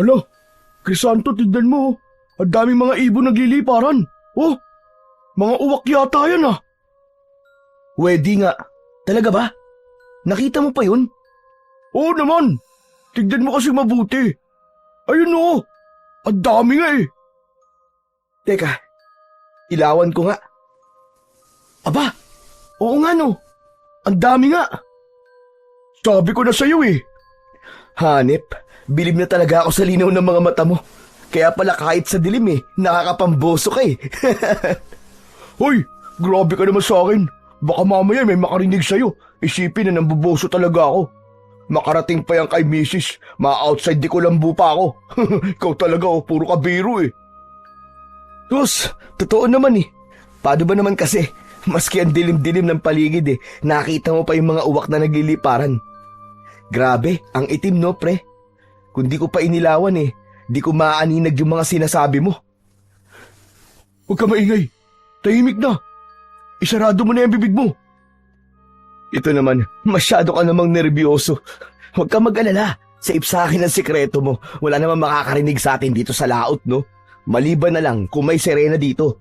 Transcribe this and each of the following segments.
Hala, Crisanto, tignan mo. Ang daming mga ibon nagliliparan. Oh, mga uwak yata yan ah. Pwede nga. Talaga ba? Nakita mo pa yun? Oo naman. Tignan mo kasi mabuti. Ayun oh, ang dami nga eh. Teka, ilawan ko nga. Aba, oo nga no. Ang dami nga. Sabi ko na sa'yo eh. Hanep, bilib na talaga ako sa linaw ng mga mata mo. Kaya pala kahit sa dilim nakakapamboso ka eh. Hoy, grabe ka naman sa akin. Baka mamaya may makarinig sa'yo. Isipin na nambuboso talaga ako. Makarating pa yan kay misis. Ma-outside di ko lambu pa ako. Ikaw talaga puro ka biro eh. Sus, totoo naman eh. Paano ba naman kasi, maski ang dilim-dilim ng paligid nakita mo pa yung mga uwak na nagliliparan. Grabe, ang itim no pre. Kung di ko pa inilawan di ko maaninag yung mga sinasabi mo. Huwag ka maingay. Tahimik na. Isarado mo na yung bibig mo. Ito naman, masyado ka namang nerbiyoso. Huwag ka mag-alala. Safe sa akin ang sikreto mo. Wala namang makakarinig sa atin dito sa laot, no? Maliban na lang kung may sirena dito.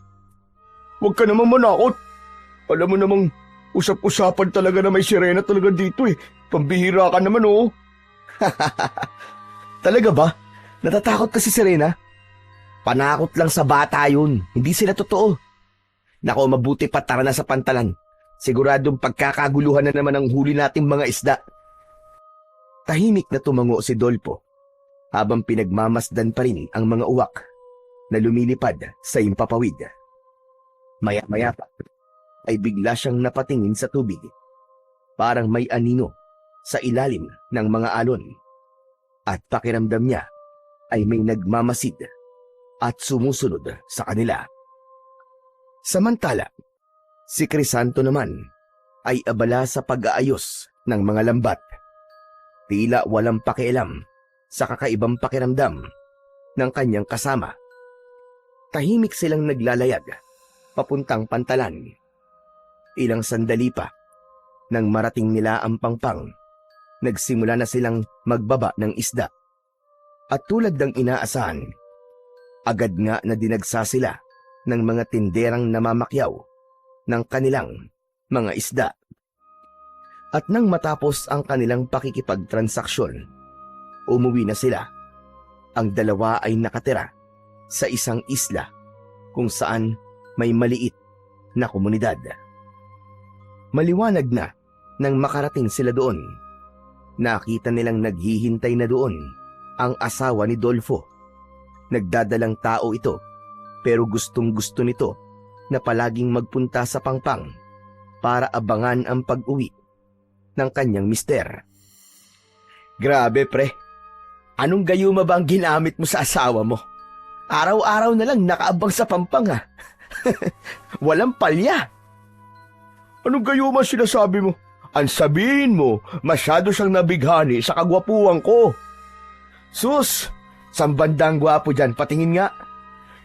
Huwag ka namang manakot. Alam mo namang usap-usapan talaga na may sirena talaga dito eh. Pambihira ka naman oh. Talaga ba? Natatakot ka si Serena? Panakot lang sa bata yun. Hindi sila totoo. Nako, mabuti pa tara na sa pantalan. Siguradong pagkakaguluhan na naman ang huli nating mga isda. Tahimik na tumango si Dolpo habang pinagmamasdan pa rin ang mga uwak na lumilipad sa impapawid. Maya-maya pa ay bigla siyang napatingin sa tubig. Parang may anino sa ilalim ng mga alon. At pakiramdam niya ay may nagmamasid at sumusunod sa kanila. Samantala, si Crisanto naman ay abala sa pag-aayos ng mga lambat. Tila walang pakialam sa kakaibang pakiramdam ng kanyang kasama. Tahimik silang naglalayag papuntang pantalan. Ilang sandali pa, nang marating nila ang pangpang, nagsimula na silang magbaba ng isda. At tulad ng inaasahan, agad nga na dinagsa sila ng mga tinderang namamakyaw ng kanilang mga isda. At nang matapos ang kanilang pakikipagtransaksyon, umuwi na sila. Ang dalawa ay nakatira sa isang isla kung saan may maliit na komunidad. Maliwanag na nang makarating sila doon. Nakita nilang naghihintay na doon ang asawa ni Dolfo. Nagdadalang tao ito pero gustong-gusto nito na palaging magpunta sa pangpang para abangan ang pag-uwi ng kanyang mister. Grabe pre, anong gayuma ba ang ginamit mo sa asawa mo? Araw-araw na lang nakaabang sa pampang Walang palya. Anong gayuma sinasabi mo? Ang sabihin mo, masyado siyang nabighani sa kagwapuan ko. Sus, saan bandang gwapo dyan? Patingin nga.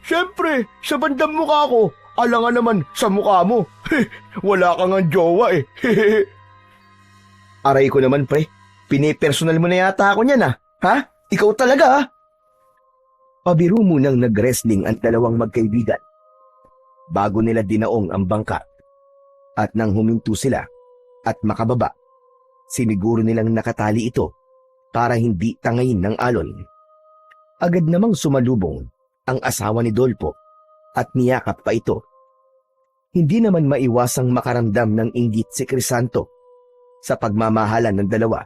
Siyempre, sa bandang mukha ko. Alangan naman sa mukha mo. Wala kang ang jowa eh. Aray ko naman pre, pinipersonal mo na yata ako niyan Ha? Ikaw talaga Pabiro munang nag-wrestling ang dalawang magkaibigan bago nila dinaong ang bangka. At nang huminto sila at makababa, siniguro nilang nakatali ito para hindi tangayin ng alon. Agad namang sumalubong ang asawa ni Dolpo at niyakap pa ito. Hindi naman maiwasang makaramdam ng inggit si Crisanto sa pagmamahalan ng dalawa.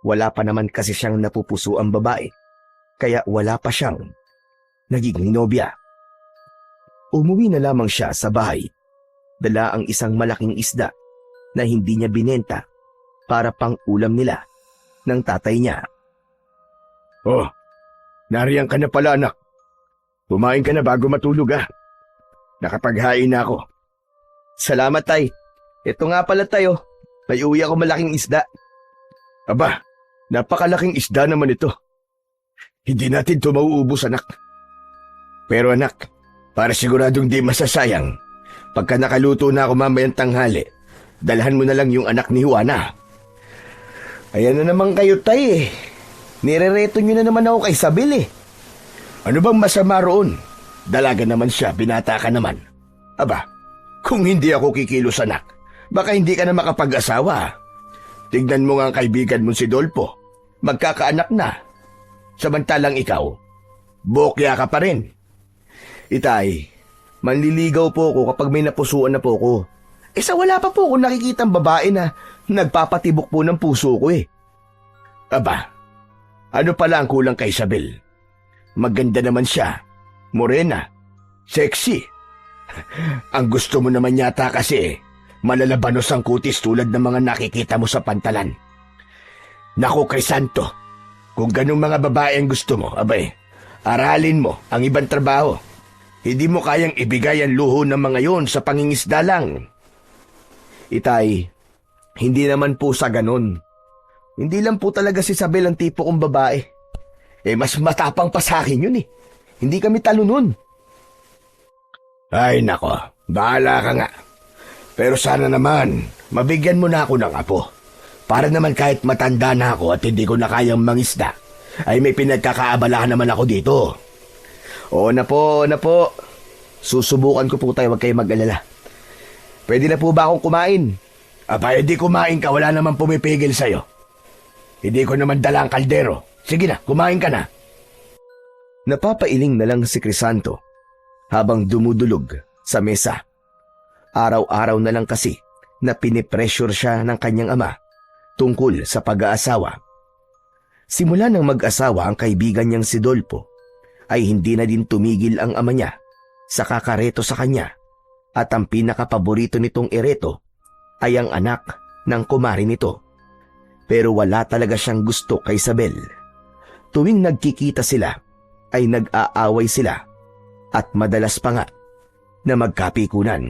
Wala pa naman kasi siyang napupuso ang babae, kaya wala pa siyang nagiging nobya. Umuwi na lamang siya sa bahay. Dala ang isang malaking isda na hindi niya binenta para pang ulam nila ng tatay niya. Oh, nariyan ka na pala anak. Kumain ka na bago matulog Nakapaghain na ako. Salamat tay. Ito nga pala tayo. May uwi ako malaking isda. Aba, napakalaking isda naman ito. Hindi natin ito mauubos anak. Pero anak, para siguradong di masasayang, pagka nakaluto na ako mamayang tanghali, dalhan mo na lang yung anak ni Juana. Ayan na naman kayo tay Nirereto nyo na naman ako kay Isabel eh. Ano bang masama roon? Dalaga naman siya, binata ka naman. Aba, kung hindi ako kikilos anak, baka hindi ka na makapag-asawa. Tignan mo nga ang kaibigan mo si Dolpo. Magkakaanak na. Samantalang ikaw, bokya ka pa rin. Itay, manliligaw po ako kapag may napusuan na po ako. Sa wala pa po akong nakikitang babae na nagpapatibok po ng puso ko eh. Aba, ano pala ang kulang kay Isabel? Maganda naman siya, morena, sexy. Ang gusto mo naman yata kasi, malalabanos ang kutis tulad ng mga nakikita mo sa pantalan. Naku, Crisanto, kung ganung mga babae ang gusto mo, abay, aralin mo ang ibang trabaho. Hindi mo kayang ibigay ang luho ng mga yon sa pangingisda lang. Itay, hindi naman po sa ganon. Hindi lang po talaga si Isabel ang tipo kong babae. Mas matapang pa sa akin yun eh. Hindi kami talo nun. Ay nako, bahala ka nga. Pero sana naman, mabigyan mo na ako ng apo. Para naman kahit matanda na ako at hindi ko na kayang mangisda, ay may pinagkakaabalahan naman ako dito. Oo na po, Susubukan ko po tayo, huwag kayo mag-alala. Pwede na po ba akong kumain? Aba, hindi kumain ka, wala naman pumipigil sa'yo. Hindi ko naman dala ang kaldero. Sige na, kumain ka na. Napapailing na lang si Crisanto habang dumudulog sa mesa. Araw-araw na lang kasi na pinipressure siya ng kanyang ama tungkol sa pag-aasawa. Simula nang mag-asawa ang kaibigan niyang si Dolpo, ay hindi na din tumigil ang ama niya sa kakareto sa kanya, at ang pinakapaborito nitong ereto ay ang anak ng kumari nito. Pero wala talaga siyang gusto kay Isabel. Tuwing nagkikita sila, ay nag-aaway sila at madalas pa nga na magkapikunan.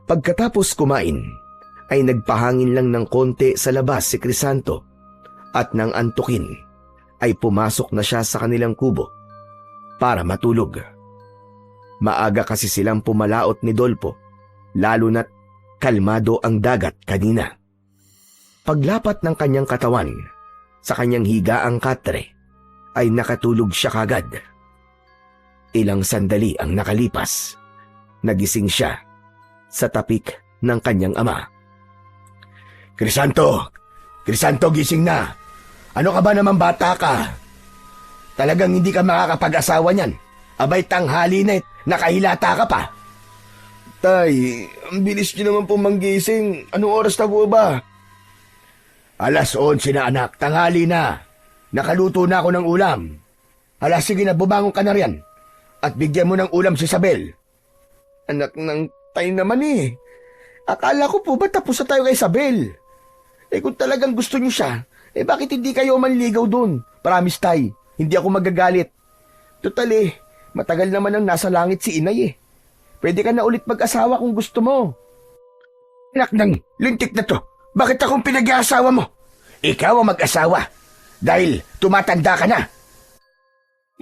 Pagkatapos kumain, ay nagpahangin lang ng konti sa labas si Crisanto at nang antukin, ay pumasok na siya sa kanilang kubo para matulog. Maaga kasi silang pumalaot ni Dolpo, lalo na't kalmado ang dagat kanina. Paglapat ng kanyang katawan sa kanyang higaang katre, ay nakatulog siya kagad. Ilang sandali ang nakalipas, nagising siya sa tapik ng kanyang ama. Crisanto, gising na. Ano ka ba naman, bata ka? Talagang hindi ka makakapag-asawa niyan. Abay, tanghali na nakahilata ka pa. Tay, ang bilis niyo naman po manggising. Anong oras na po ba? 11:00 na anak, tanghali na. Nakaluto na ako ng ulam. Sige na, bumangon ka na riyan. At bigyan mo ng ulam si Isabel. Anak ng tay naman eh. Akala ko po ba tapos na tayo kay Isabel? Kung talagang gusto niyo siya, bakit hindi kayo manligaw dun? Promise tay, hindi ako magagalit. Total matagal naman ang nasa langit si inay eh. Pwede ka na ulit mag-asawa kung gusto mo. Anak ng lintik na to, bakit akong pinag-aasawa mo? Ikaw ang mag-asawa, dahil tumatanda ka na.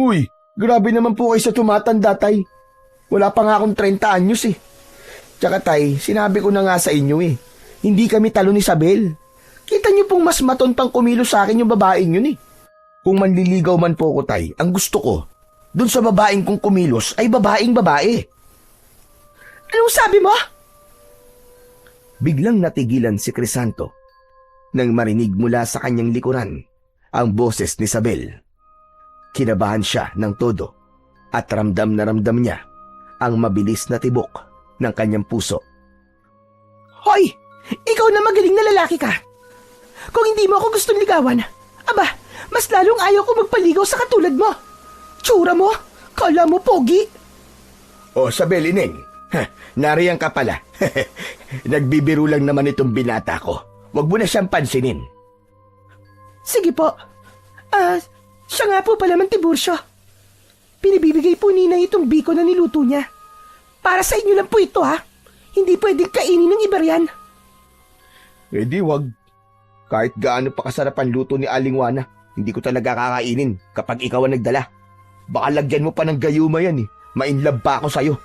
Uy, grabe naman po kayo sa tumatanda, tay. Wala pa nga akong 30 anyos eh. Tsaka tay, sinabi ko na nga sa inyo eh, hindi kami talo ni Isabel. Kita niyo pong mas maton pang kumilos sa akin yung babaeng yun eh. Kung manliligaw man po ko, tay, ang gusto ko, dun sa babaeng kong kumilos ay babaeng babae. Anong sabi mo? Biglang natigilan si Crisanto nang marinig mula sa kanyang likuran ang boses ni Isabel. Kinabahan siya ng todo at ramdam na ramdam niya ang mabilis na tibok ng kanyang puso. Hoy! Ikaw na magaling na lalaki ka! Kung hindi mo ako gustong ligawan, aba, mas lalong ayaw ko magpaligaw sa katulad mo. Tsura mo, kala mo pogi. Isabel, Ineng, nariyan ka pala. Nagbibiro lang naman itong binata ko. Huwag mo na siyang pansinin. Sige po. Siya nga po pala man Tiburcio. Pinibibigay po ni Inay itong biko na niluto niya. Para sa inyo lang po ito ha. Hindi pwedeng kainin ng iba riyan. Di wag. Kahit gaano pa kasarap ang luto ni Aling Juana, hindi ko talaga kakainin kapag ikaw ang nagdala. Baka lagyan mo pa ng gayuma yan eh. Mainlove pa ako sa'yo.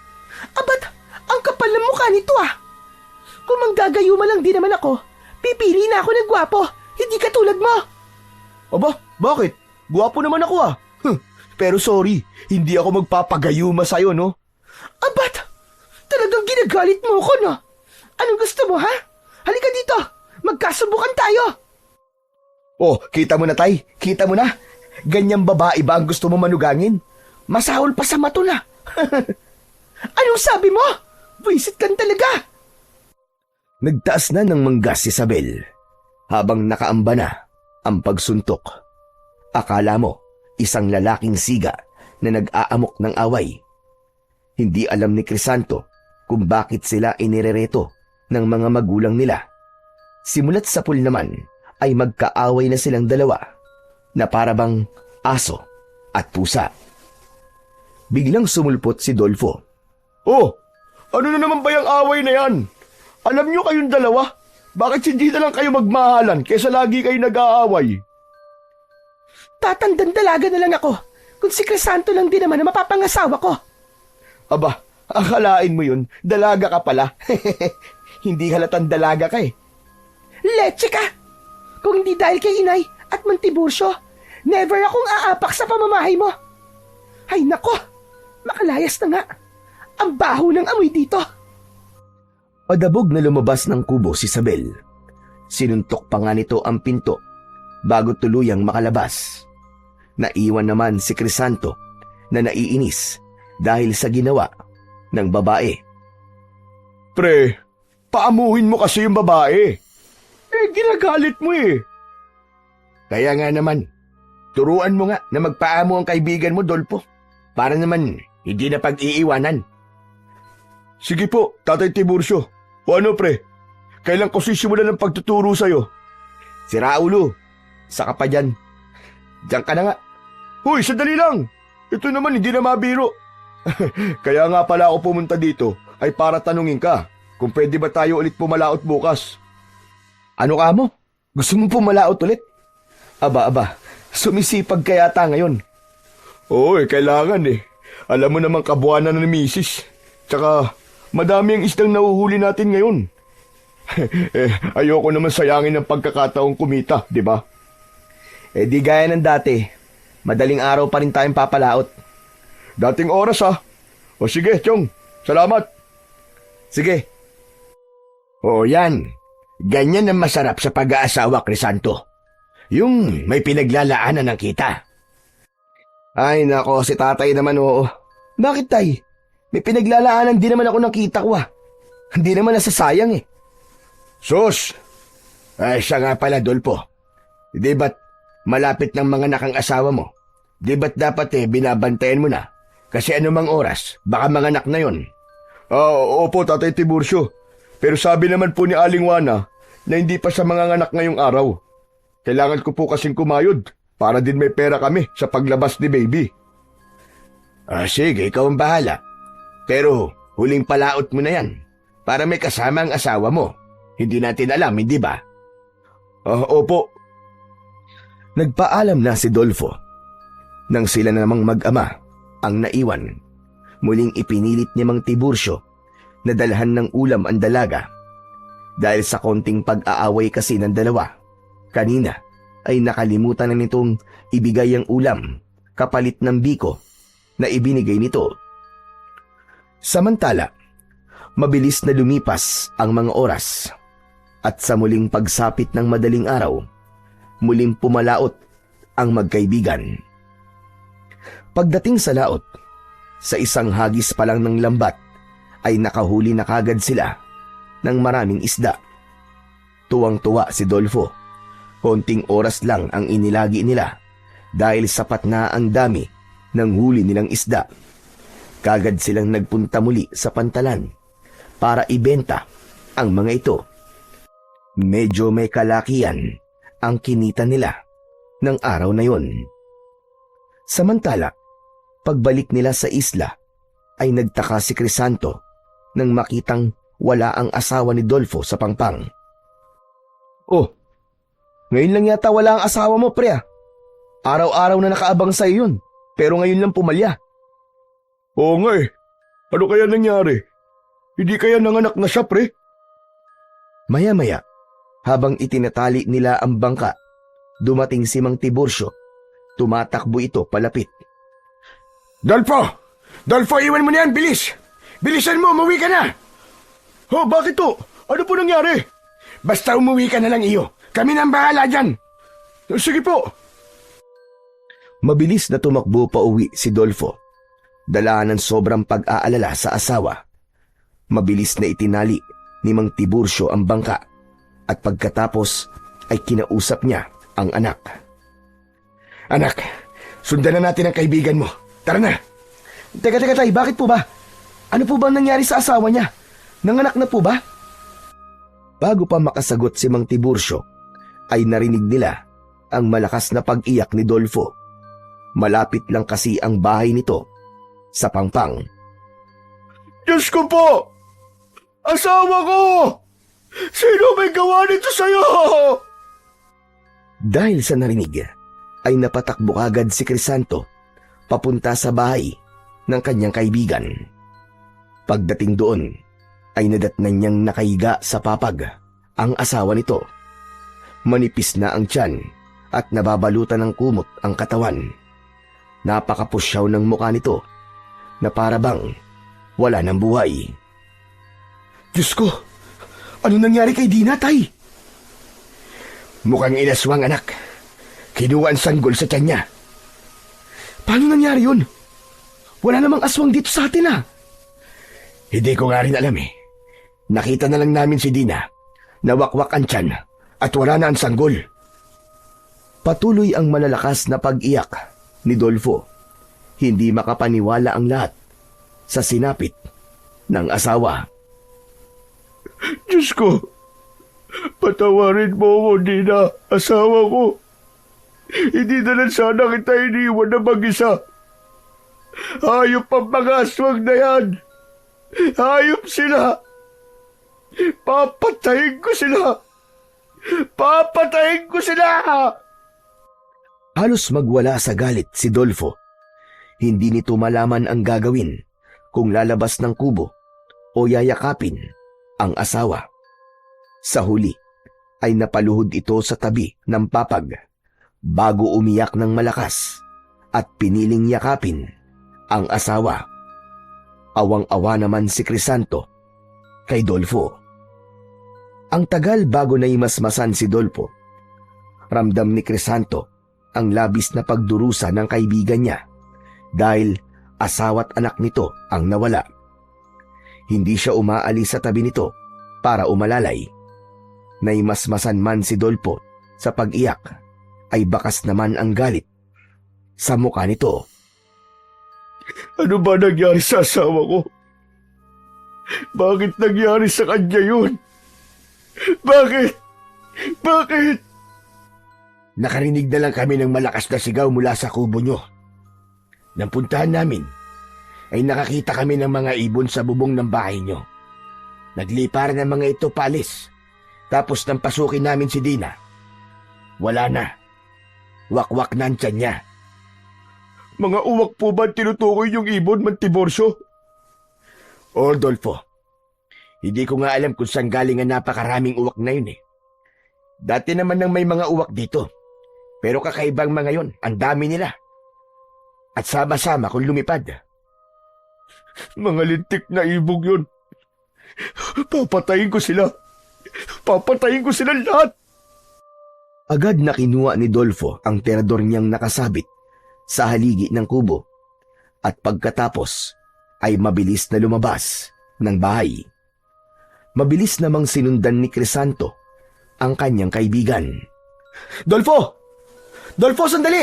Abat, ang kapal ng mukha nito ah. Kung manggagayuma lang din naman ako, pipili na ako ng gwapo, hindi katulad mo. Aba, Bakit? Guwapo naman ako ah. Pero sorry, hindi ako magpapagayuma sa'yo, no? Abat! Talagang ginagalit mo ko, no? Anong gusto mo, ha? Halika dito! Magkasubukan tayo! Oh, kita mo na, Tay. Kita mo na. Ganyang babae ba ang gusto mo manugangin? Masahol pa sa mato na. Anong sabi mo? Buisit kan talaga! Nagtaas na ng manggas si Isabel habang nakaamba na ang pagsuntok. Akala mo, isang lalaking siga na nag-aamok ng away. Hindi alam ni Crisanto kung bakit sila inirereto ng mga magulang nila. Simulat sa pool naman ay magkaaway na silang dalawa na parabang aso at pusa. Biglang sumulpot si Dolfo. Oh, ano na naman ba yung away na yan? Alam nyo kayong dalawa? Bakit hindi na lang kayo magmahalan kaysa lagi kayo nag-aaway? Tatandang dalaga na lang ako. Kung si Crisanto lang din naman na mapapangasawa ko. Aba, akalain mo yun, dalaga ka pala. Hindi halatang dalaga ka eh. Leche ka! Kung hindi dahil kay Inay at Mantibursyo, never akong aapak sa pamamahay mo. Ay nako, makalayas na nga. Ang baho ng amoy dito. Padabog na lumabas ng kubo si Isabel. Sinuntok pa nga nito ang pinto bago tuluyang makalabas. Naiwan naman si Crisanto na naiinis dahil sa ginawa ng babae. Pre, paamuhin mo kasi yung babae. Ginagalit mo eh. Kaya nga naman, turuan mo nga na magpaamo ang kaibigan mo, Dolpo. Para naman hindi na pag-iiwanan. Sige po, Tatay Tiburcio. O ano pre, kailan ko sisimulan ng pagtuturo sa'yo? Si Raulo, saka pa dyan. Diyan ka na nga. Hoy, sandali lang. Ito naman hindi na mabiro. Kaya nga pala ako pumunta dito ay para tanungin ka kung pwede ba tayo ulit pumalaot bukas. Ano ka mo? Gusto mo pumalaot ulit? Aba, sumisipag ka yata ngayon. Oo kailangan eh. Alam mo namang kabuanan na ni Mrs. Tsaka madami ang isdang nahuhuli natin ngayon. Ayoko naman sayangin ang pagkakataong kumita, di ba? Di gaya ng dati. Madaling araw pa rin tayong papalaot. Dating oras ha. O sige, Chong. Salamat. Sige. O yan. Ganyan ang masarap sa pag-aasawa, Crisanto. Yung may pinaglalaanan ng kita. Ay nako, si tatay naman oo. Bakit tay? May pinaglalaanan din naman ako ng kita ko ah. Hindi naman nasasayang eh. Sus! Ay siya nga pala, Dolpo. Di ba't malapit ng mga nakang asawa mo? Di ba't dapat binabantayan mo na? Kasi anumang oras, baka mga anak na yon. Opo, Tatay Tiburcio. Pero sabi naman po ni Aling Juana na hindi pa siya manganganak ngayong araw. Kailangan ko po kasing kumayod para din may pera kami sa paglabas ni baby. Sige, ikaw ang bahala. Pero huling palaot mo na yan para may kasama ang asawa mo. Hindi natin alam, hindi ba? Opo. Nagpaalam na si Dolfo. Nang sila namang mag-ama ang naiwan, muling ipinilit ni Mang Tiburcio na dalhan ng ulam ang dalaga. Dahil sa konting pag-aaway kasi ng dalawa, kanina ay nakalimutan na nitong ibigay ang ulam kapalit ng biko na ibinigay nito. Samantala, mabilis na lumipas ang mga oras at sa muling pagsapit ng madaling araw, muling pumalaot ang magkaibigan. Pagdating sa laot, sa isang hagis pa lang ng lambat ay nakahuli na kagad sila ng maraming isda. Tuwang-tuwa si Dolfo. Konting oras lang ang inilagi nila dahil sapat na ang dami ng huli nilang isda. Kagad silang nagpunta muli sa pantalan para ibenta ang mga ito. Medyo may kalakihan ang kinita nila ng araw na yon. Samantala, pagbalik nila sa isla ay nagtaka si Crisanto nang makitang wala ang asawa ni Dolfo sa pangpang. Oh, ngayon lang yata wala ang asawa mo, pre ah. Araw-araw na nakaabang sa yun, pero ngayon lang pumalya. Oo nga eh. Ano kaya nangyari? Hindi kaya nanganak na siya, pre? Maya-maya, habang itinatali nila ang bangka, dumating si Mang Tiburcio Tumatakbo ito palapit. Dolfo! Dolfo, iwan mo na yan! Bilis! Bilisan mo! Umuwi ka na! Oh, bakit to? Ano po nangyari? Basta umuwi ka na lang iyo. Kami nang bahala dyan. Sige po. Mabilis na tumakbo pa uwi si Dolfo. Dala ng sobrang pag-aalala sa asawa. Mabilis na itinali ni Mang Tiburcio ang bangka at pagkatapos ay kinausap niya ang anak. Anak, sundan na natin ang kaibigan mo. Tara na. Teka, tay, bakit po ba? Ano po bang nangyari sa asawa niya? Nanganak na po ba? Bago pa makasagot si Mang Tiburcio, ay narinig nila ang malakas na pag-iyak ni Dolfo. Malapit lang kasi ang bahay nito sa Pangpang. Diyos ko po! Asawa ko! Sino may gawa nito sa'yo? Dahil sa narinig, ay napatakbo agad si Crisanto papunta sa bahay ng kanyang kaibigan. Pagdating doon, ay nadatnan niyang nakahiga sa papag ang asawa nito. Manipis na ang tiyan at nababalutan ng kumot ang katawan. Napakapusyaw ng mukha nito na para bang wala ng buhay. Diyos ko! Ano nangyari kay Dina, tay? Mukhang inaswang, anak. Kinuha ang sanggol sa tiyan niya. Paano nangyari yun? Wala namang aswang dito sa atin ah. Hindi ko nga rin alam eh. Nakita na lang namin si Dina. Nawakwak ang tiyan at wala na ang sanggol. Patuloy ang malalakas na pag-iyak ni Dolfo. Hindi makapaniwala ang lahat sa sinapit ng asawa. Diyos ko, patawarin mo ako, Dina, asawa ko. Hindi na lang sana kita iniwan na mag-isa. Hayop ang mga aswang na yan. Hayop sila. Papatayin ko sila. Papatayin ko sila. Halos magwala sa galit si Dolfo. Hindi nito malaman ang gagawin kung lalabas ng kubo o yayakapin ang asawa. Sa huli ay napaluhod ito sa tabi ng papag bago umiyak ng malakas at piniling yakapin ang asawa. Awang-awa naman si Crisanto kay Dolfo. Ang tagal bago naimasmasan si Dolfo. Ramdam ni Crisanto ang labis na pagdurusa ng kaibigan niya dahil asawa't anak nito ang nawala. Hindi siya umaalis sa tabi nito para umalalay. Naimasmasan man si Dolfo sa pag-iyak ay bakas naman ang galit sa mukha nito. Ano ba nangyari sa asawa ko? Bakit nangyari sa kanya yun? Bakit? Bakit? Nakarinig na lang kami ng malakas na sigaw mula sa kubo nyo. Nang puntahan namin, ay nakakita kami ng mga ibon sa bubong ng bahay nyo. Nagliparan ng mga ito paalis. Tapos nang pasukin namin si Dina, wala na. Wakwak na ang tiyan niya. Mga uwak po ba tinutukoy yung ibon, Mang Tiburcio? O, Dolfo, hindi ko nga alam kung saan galing ang napakaraming uwak na yun eh. Dati naman nang may mga uwak dito. Pero kakaibang mga yon, ang dami nila. At sama-sama kung lumipad. Mga lintik na ibog yun. Papatayin ko sila. Papatayin ko sila lahat. Agad na kinuha ni Dolfo ang terador niyang nakasabit sa haligi ng kubo at pagkatapos ay mabilis na lumabas ng bahay. Mabilis namang sinundan ni Crisanto ang kanyang kaibigan. Dolfo! Dolfo, sandali!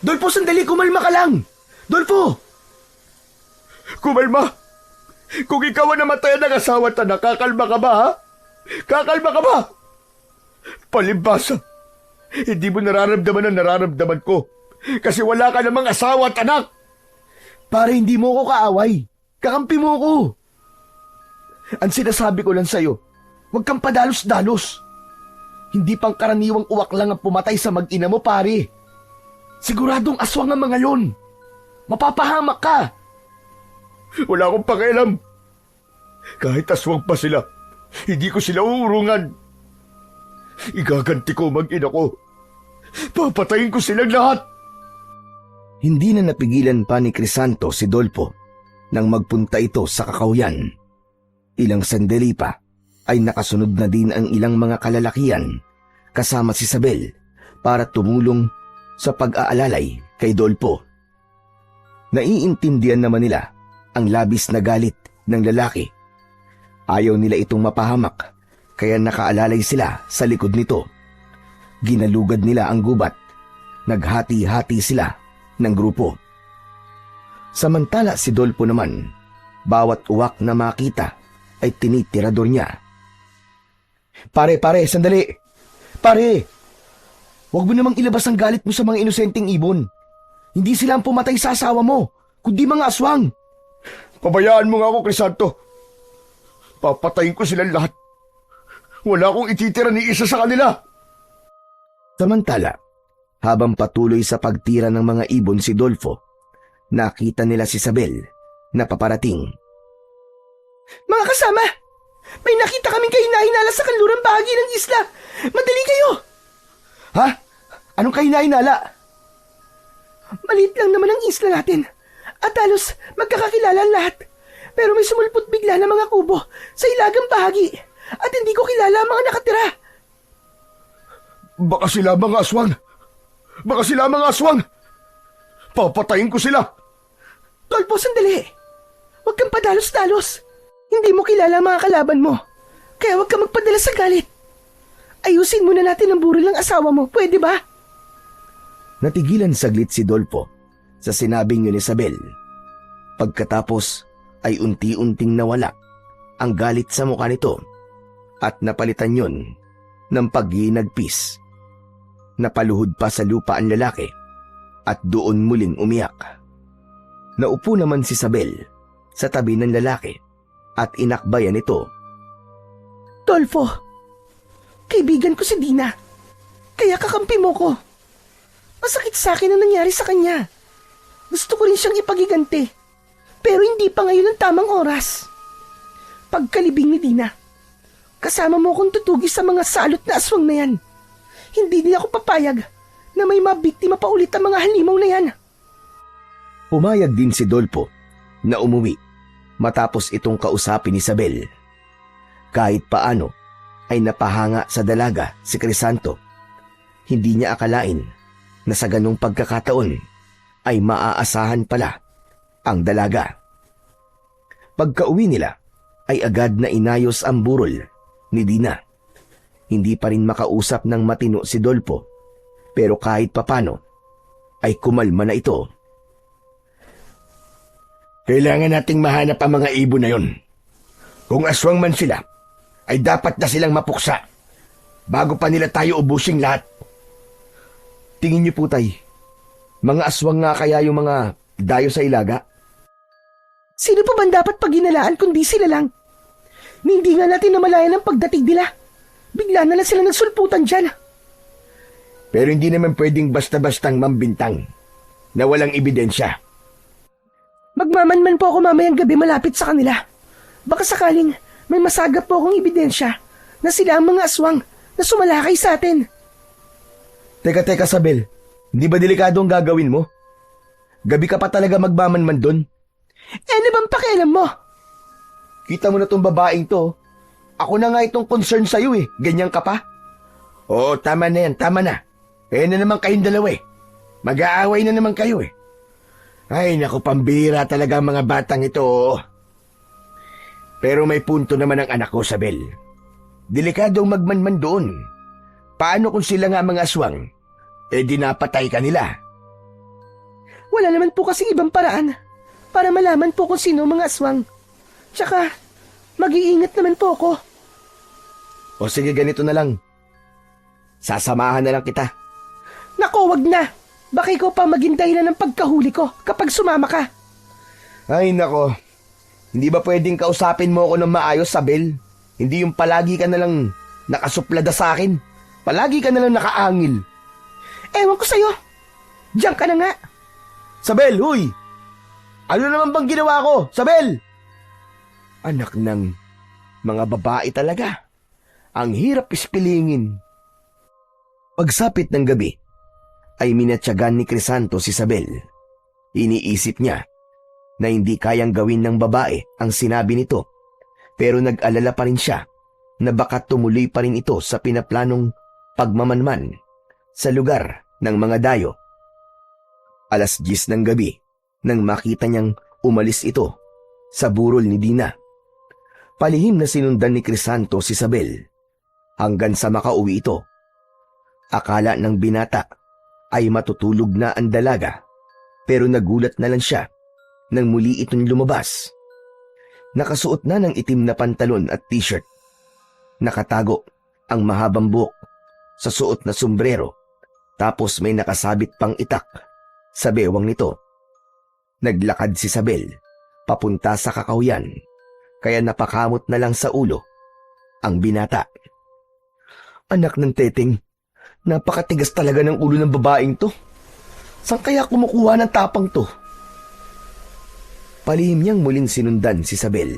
Dolfo, sandali! Kumalma ka lang! Dolfo! Kumalma! Kung ikaw ang namatayan ng asawa at anak, kakalma ka ba, ha? Kakalma ka ba? Palibasa! Hindi mo nararamdaman ang nararamdaman ko. Kasi wala ka namang asawa at anak! Para hindi mo ko kaaway. Kakampi mo ko. Ang sinasabi ko lang sa'yo, huwag kang padalos-dalos. Hindi pang karaniwang uwak lang ang pumatay sa mag-ina mo, pare. Siguradong aswang ang mga yon. Mapapahamak ka. Wala akong pakialam. Kahit aswang pa sila, hindi ko sila uurungan. Igaganti ko mag-ina ko. Papatayin ko silang lahat. Hindi na napigilan pa ni Crisanto si Dolpo nang magpunta ito sa kakawyan. Ilang sandali pa ay nakasunod na din ang ilang mga kalalakian kasama si Isabel para tumulong sa pag-aalalay kay Dolpo. Naiintindihan naman nila ang labis na galit ng lalaki. Ayaw nila itong mapahamak kaya nakaalalay sila sa likod nito. Ginalugad nila ang gubat. Naghati-hati sila ng grupo. Samantala si Dolpo naman, bawat uwak na makita ay tinitirador niya. Pare, sandali. Pare, huwag mo namang ilabas ang galit mo sa mga inosenteng ibon. Hindi sila ang pumatay sa asawa mo, kundi mga aswang. Pabayaan mo nga ako, Crisanto. Papatayin ko silang lahat. Wala akong ititira ni isa sa kanila. Samantala, habang patuloy sa pagtira ng mga ibon si Dolfo, nakita nila si Isabel na paparating. Mga kasama, may nakita kaming kahinahinala sa kanlurang bahagi ng isla. Madali kayo! Ha? Anong kahinahinala? Maliit lang naman ang isla natin at halos magkakakilala ang lahat. Pero may sumulpot bigla na mga kubo sa ilagang bahagi at hindi ko kilala ang mga nakatira. Baka sila mga aswang. Baka sila mga aswang. Papatayin ko sila. Dolpo, sandali. Huwag kang padalos-dalos. Hindi mo kilala ang mga kalaban mo. Kaya huwag kang magpadala sa galit. Ayusin muna natin ang burol ng asawa mo, pwede ba? Natigilan saglit si Dolfo sa sinabing yun ni Isabel. Pagkatapos ay unti-unting nawala ang galit sa mukha nito at napalitan yun ng paghinagpis. Napaluhod pa sa lupa ang lalaki at doon muling umiyak. Naupo naman si Isabel sa tabi ng lalaki at inakbayan ito. Dolfo, kaibigan ko si Dina. Kaya kakampi mo ko. Masakit sa akin ang nangyari sa kanya. Gusto ko rin siyang ipagiganti. Pero hindi pa ngayon ang tamang oras. Pagkalibing ni Dina, kasama mo akong tutugi sa mga salot na aswang na yan. Hindi din ako papayag na may mabiktima pa ulit ang mga halimaw na yan. Pumayag din si Dolfo na umuwi matapos itong kausapin ni Isabel. Kahit paano ay napahanga sa dalaga si Crisanto. Hindi niya akalain na sa ganung pagkakataon ay maaasahan pala ang dalaga. Pagkauwi nila ay agad na inayos ang burol ni Dina. Hindi pa rin makausap ng matino si Dolfo, pero kahit papano ay kumalma na ito. Kailangan nating mahanap ang mga ibon na yon. Kung aswang man sila, ay dapat na silang mapuksa bago pa nila tayo ubusing lahat. Tingin niyo po, tay, mga aswang nga kaya yung mga dayo sa ilaga? Sino pa ba dapat paginalaan kundi sila lang? Hindi nga natin namalayan ang pagdating nila. Bigla na lang sila nagsulputan dyan. Pero hindi naman pwedeng basta-bastang mambintang na walang ebidensya. Magmamanman po ako mamayang gabi malapit sa kanila. Baka sakaling may masagap po akong ebidensya na sila ang mga aswang na sumalakay sa atin. Teka, Sabel. Hindi ba delikado ang gagawin mo? Gabi ka pa talaga magmamanman doon? Ano bang pakialam mo? Kita mo na tong babaeng to. Ako na nga itong concern sa'yo eh. Ganyan ka pa? Oo, tama na yan. Tama na. Eh na naman kayong dalawa eh. Mag-aaway na naman kayo eh. Ay, naku, pambira talaga ang mga batang ito. Pero may punto naman ang anak ko, Sabel. Delikadong magmanman doon. Paano kung sila nga mga aswang? Eh di napatay ka nila. Wala naman po kasing ibang paraan para malaman po kung sino mga aswang. Tsaka, mag-iingat naman po ako. O sige, ganito na lang. Sasamahan na lang kita. Nako, wag na. Baka ikaw pa maging dahilan ng pagkahuli ko kapag sumama ka. Ay, nako. Hindi ba pwedeng kausapin mo ako ng maayos, Sabel? Hindi yung palagi ka nalang nakasuplada sa akin. Palagi ka nalang nakaangil. Ewan ko sa'yo. Diyan ka na nga. Sabel, huy! Ano naman bang ginawa ko? Sabel! Anak ng mga babae talaga. Ang hirap ispilingin. Pagsapit ng gabi, ay minatyagan ni Crisanto si Isabel Iniisip niya na hindi kayang gawin ng babae ang sinabi nito, pero nag-alala pa rin siya na baka tumuloy pa rin ito sa pinaplanong pagmamanman sa lugar ng mga dayo. 10:00 ng gabi nang makita niyang umalis ito sa burol ni Dina. Palihim na sinundan ni Crisanto si Isabel hanggang sa makauwi ito. Akala ng binata ay matutulog na ang dalaga, pero nagulat na lang siya nang muli itong lumabas. Nakasuot na ng itim na pantalon at t-shirt. Nakatago ang mahabang buhok sa suot na sombrero, tapos may nakasabit pang itak sa bewang nito. Naglakad si Isabel papunta sa kakahuyan, kaya napakamot na lang sa ulo ang binata. Anak ng teteng, napakatigas talaga ng ulo ng babaeng to. Saan kaya kumukuha ng tapang to? Palihim niyang muling sinundan si Isabel.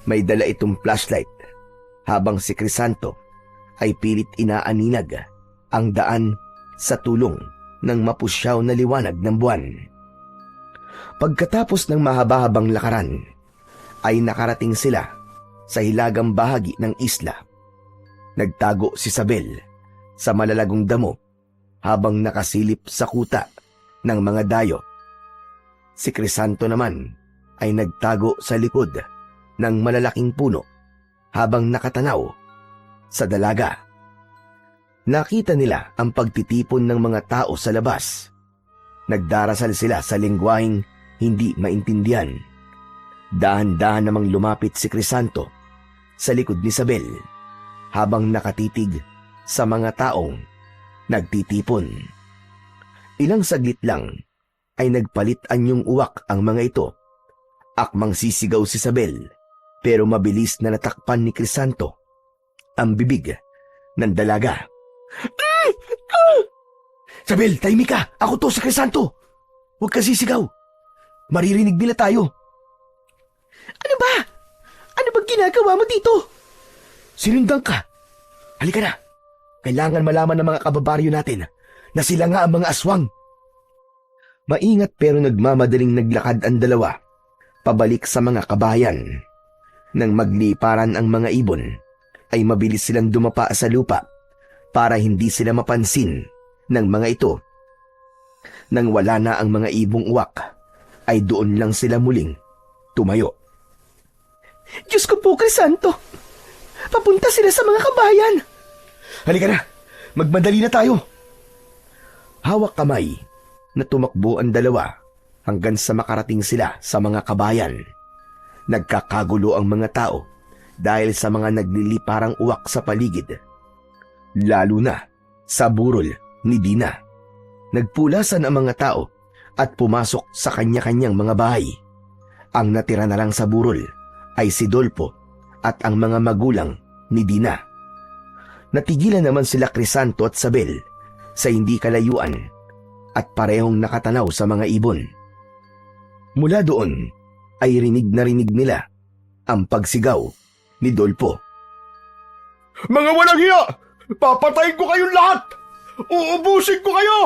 May dala itong flashlight, habang si Crisanto ay pilit inaaninag ang daan sa tulong ng mapusyaw na liwanag ng buwan. Pagkatapos ng mahaba-habang lakaran, ay nakarating sila sa hilagang bahagi ng isla. Nagtago si Isabel sa malalagong damo habang nakasilip sa kuta ng mga dayo. Si Crisanto naman ay nagtago sa likod ng malalaking puno habang nakatanaw sa dalaga. Nakita nila ang pagtitipon ng mga tao sa labas. Nagdarasal sila sa lengguwaheng hindi maintindihan. Dahan-dahan namang lumapit si Crisanto sa likod ni Isabel habang nakatitig sa mga taong nagtitipon. Ilang saglit lang ay nagpalit anyong uwak ang mga ito. Akmang sisigaw si Isabel, pero mabilis na natakpan ni Crisanto ang bibig ng dalaga. Isabel, tahimik ka! Ako to, si Crisanto! Huwag ka sisigaw! Maririnig nila tayo! Ano ba? Ano bang ginagawa mo dito? Sinundan ka! Halika na! Kailangan malaman ng mga kababaryo natin na sila nga ang mga aswang. Maingat pero nagmamadaling naglakad ang dalawa pabalik sa mga kabahayan. Nang magliparan ang mga ibon, ay mabilis silang dumapa sa lupa para hindi sila mapansin ng mga ito. Nang wala na ang mga ibong uwak, ay doon lang sila muling tumayo. Diyos ko po, Crisanto! Papunta sila sa mga kabayan! Halika na! Magmadali na tayo! Hawak kamay na tumakbo ang dalawa hanggang sa makarating sila sa mga kabayan. Nagkakagulo ang mga tao dahil sa mga nagliliparang uwak sa paligid. Lalo na sa burol ni Dina. Nagpulasan ang mga tao at pumasok sa kanya-kanyang mga bahay. Ang natira na lang sa burol ay si Dolpo at ang mga magulang ni Dina. Natigilan naman sila Crisanto at Isabel sa hindi kalayuan at parehong nakatanaw sa mga ibon. Mula doon ay rinig na rinig nila ang pagsigaw ni Dolpo. Mga walang hiya! Papatayin ko kayong lahat! Uubusin ko kayo!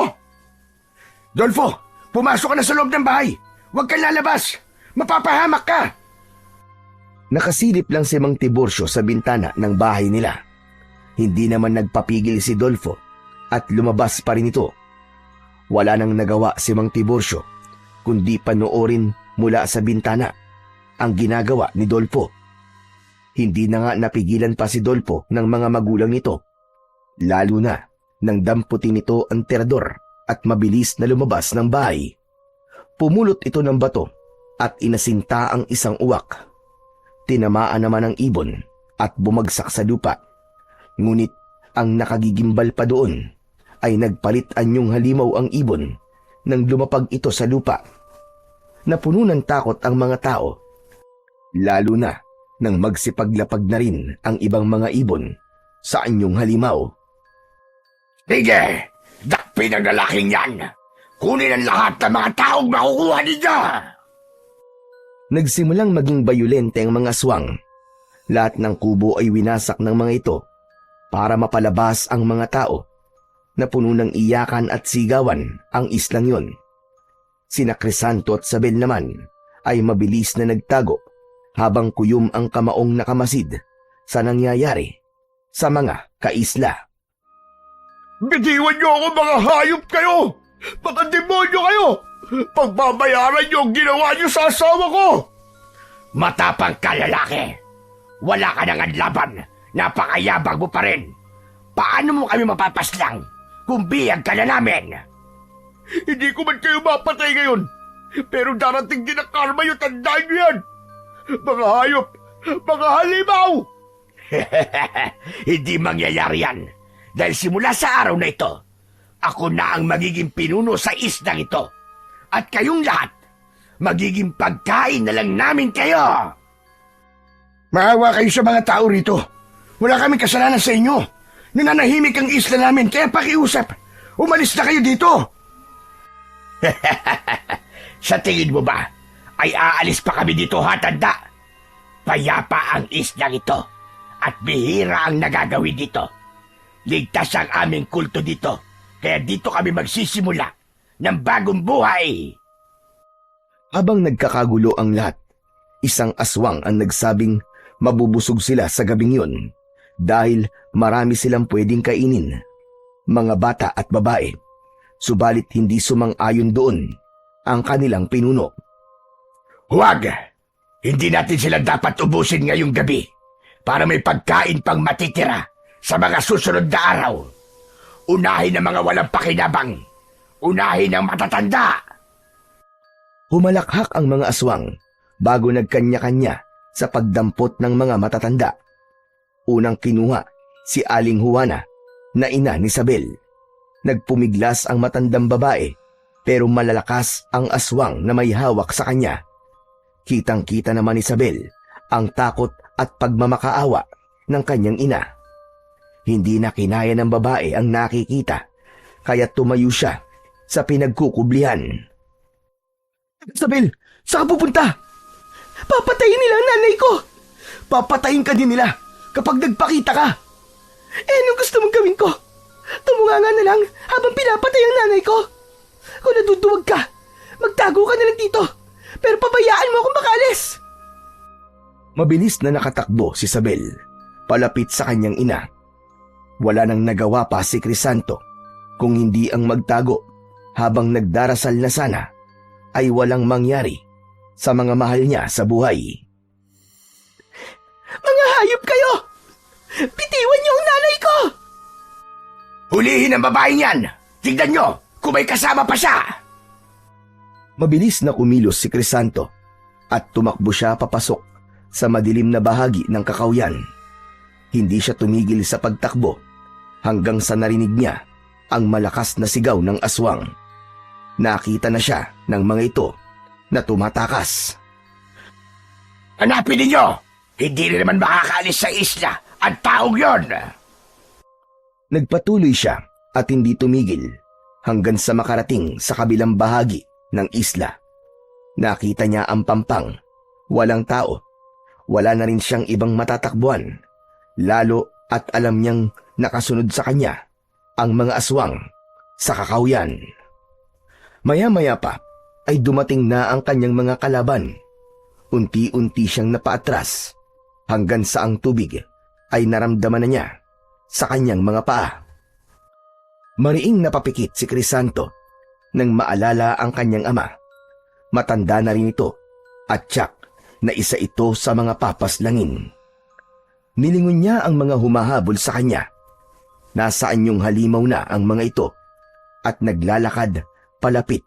Dolfo, pumasok ka na sa loob ng bahay! Huwag kang lalabas! Mapapahamak ka! Nakasilip lang si Mang Tiburcio sa bintana ng bahay nila. Hindi naman nagpapigil si Dolfo at lumabas pa rin ito. Wala nang nagawa si Mang Tiburcio kundi panoorin mula sa bintana ang ginagawa ni Dolfo. Hindi na nga napigilan pa si Dolfo ng mga magulang nito, lalo na nang damputin nito ang terador at mabilis na lumabas ng bahay. Pumulot ito ng bato at inasinta ang isang uwak. Tinamaan naman ang ibon at bumagsak sa lupa. Ngunit ang nakagigimbal pa doon ay nagpalit anyong halimaw ang ibon nang lumapag ito sa lupa. Napuno ng takot ang mga tao, lalo na nang magsipaglapag na rin ang ibang mga ibon sa anyong halimaw. Sige! Dakpin ang lalaking yan! Kunin ang lahat ng mga taong makukuha ninyo! Nagsimulang maging bayulente ang mga aswang. Lahat ng kubo ay winasak ng mga ito para mapalabas ang mga tao. Na puno ng iyakan at sigawan ang islang yon. Sina Crisanto at Sabel naman ay mabilis na nagtago habang kuyom ang kamaong nakamasid sa nangyayari sa mga kaisla. Bitiwan niyo ako, mga hayop kayo! Mga demonyo kayo! Pagbabayaran niyo ang ginawa niyo sa asawa ko! Matapang ka, lalaki. Wala ka nang laban. Napakayabang mo pa rin. Paano mo kami mapapaslang kung biyag ka na namin? Hindi ko man kayo mapatay ngayon. Pero darating din ang karma niyo, tandaan niyo yan! Mga hayop! Mga halimaw! Hindi mangyayari yan. Dahil simula sa araw na ito, ako na ang magiging pinuno sa islang ito. At kayong lahat, magiging pagkain na lang namin kayo. Maawa kayo sa mga tao rito. Wala kaming kasalanan sa inyo. Nananahimik ang isla namin, kaya pakiusap. Umalis na kayo dito. Sa tingin mo ba, ay aalis pa kami dito, hatanda? Payapa ang islang ito at bihira ang nagagawin dito. Ligtas ang aming kulto dito, kaya dito kami magsisimula ng bagong buhay. Habang nagkakagulo ang lahat, isang aswang ang nagsabing mabubusog sila sa gabing yun dahil marami silang pwedeng kainin, mga bata at babae. Subalit hindi sumang-ayon doon ang kanilang pinuno. Huwag! Hindi natin sila dapat ubusin ngayong gabi para may pagkain pang matitira sa mga susunod na araw. Unahin ang mga walang pakinabang. Unahin ang matatanda. Humalakhak ang mga aswang bago nagkanya-kanya sa pagdampot ng mga matatanda. Unang kinuha si Aling Juana na ina ni Sabel. Nagpumiglas ang matandang babae pero malalakas ang aswang na may hawak sa kanya. Kitang-kita naman ni Sabel ang takot at pagmamakaawa ng kanyang ina. Hindi na kinaya ng babae ang nakikita, kaya tumayo siya sa pinagkukublihan. Sabel, saan ka pupunta? Papatayin nila ang nanay ko! Papatayin ka din nila kapag nagpakita ka! Anong gusto mong gawin ko? Tumunganga na lang habang pinapatay ang nanay ko? Kung naduduwag ka, magtago ka na lang dito, pero pabayaan mo akong makalis! Mabilis na nakatakbo si Sabel, palapit sa kanyang ina. Wala nang nagawa pa si Crisanto kung hindi ang magtago habang nagdarasal na sana ay walang mangyari sa mga mahal niya sa buhay. Mga hayop kayo! Bitiwan niyo ang nanay ko! Hulihin ang babaeng yan! Tignan nyo kung may kasama pa siya! Mabilis na kumilos si Crisanto at tumakbo siya papasok sa madilim na bahagi ng kakawyan. Hindi siya tumigil sa pagtakbo hanggang sa narinig niya ang malakas na sigaw ng aswang. Nakita na siya ng mga ito na tumatakas. Hanapin ninyo! Hindi rin naman makakaalis sa isla ang taong yon! Nagpatuloy siya at hindi tumigil hanggang sa makarating sa kabilang bahagi ng isla. Nakita niya ang pampang. Walang tao. Wala na rin siyang ibang matatakbuhan. Lalo at alam niyang nakasunod sa kanya ang mga aswang sa kakawyan. Maya-maya pa ay dumating na ang kanyang mga kalaban. Unti-unti siyang napaatras hanggang sa ang tubig ay naramdaman na niya sa kanyang mga paa. Mariing napapikit si Crisanto nang maalala ang kanyang ama. Matanda na rin ito at tiyak na isa ito sa mga papaslangin. Nilingon niya ang mga humahabol sa kanya. Nasaan yung halimaw na ang mga ito at naglalakad palapit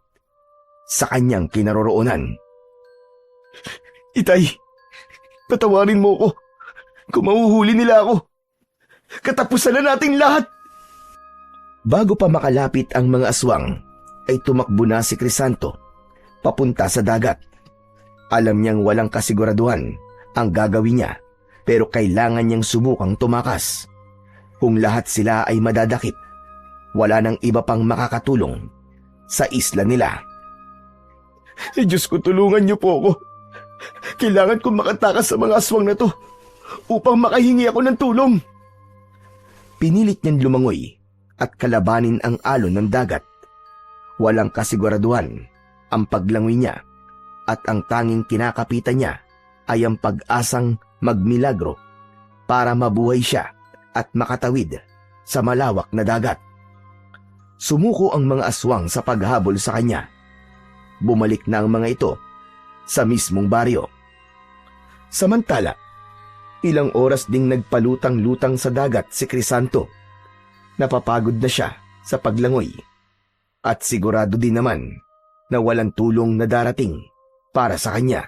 sa kanyang kinaroroonan. Itay, patawarin mo ko. Kung mahuhuli nila ako, katapusan na nating lahat. Bago pa makalapit ang mga aswang, ay tumakbo na si Crisanto papunta sa dagat. Alam niyang walang kasiguraduhan ang gagawin niya, pero kailangan niyang subukang tumakas. Kung lahat sila ay madadakip, wala nang iba pang makakatulong sa isla nila. Diyos ko, tulungan niyo po ako. Kailangan kong makatakas sa mga aswang na to upang makahingi ako ng tulong. Pinilit niyang lumangoy at kalabanin ang alon ng dagat. Walang kasiguraduhan ang paglangoy niya at ang tanging kinakapitan niya ay ang pag-asang magmilagro para mabuhay siya at makatawid sa malawak na dagat. Sumuko ang mga aswang sa paghabol sa kanya. Bumalik na ang mga ito sa mismong baryo. Samantala, ilang oras ding nagpalutang-lutang sa dagat si Crisanto. Napapagod na siya sa paglangoy at sigurado din naman na walang tulong na darating para sa kanya.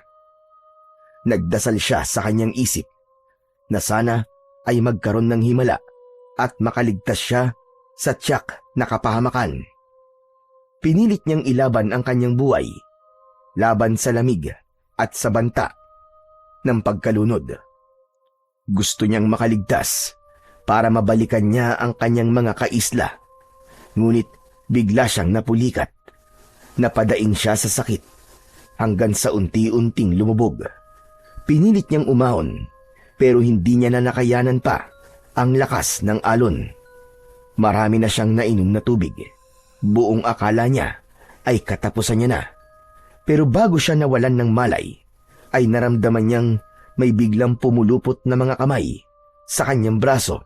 Nagdasal siya sa kanyang isip na sana ay magkaroon ng himala at makaligtas siya sa tiyak na kapahamakan. Pinilit niyang ilaban ang kanyang buhay laban sa lamig at sa banta ng pagkalunod. Gusto niyang makaligtas para mabalikan niya ang kanyang mga kaisla. Ngunit bigla siyang napulikat. Napadaing siya sa sakit hanggang sa unti-unting lumubog. Pinilit niyang umahon pero hindi niya na nakayanan pa ang lakas ng alon. Marami na siyang nainom na tubig. Buong akala niya ay katapusan niya na. Pero bago siya nawalan ng malay, ay naramdaman niyang may biglang pumulupot na mga kamay sa kanyang braso.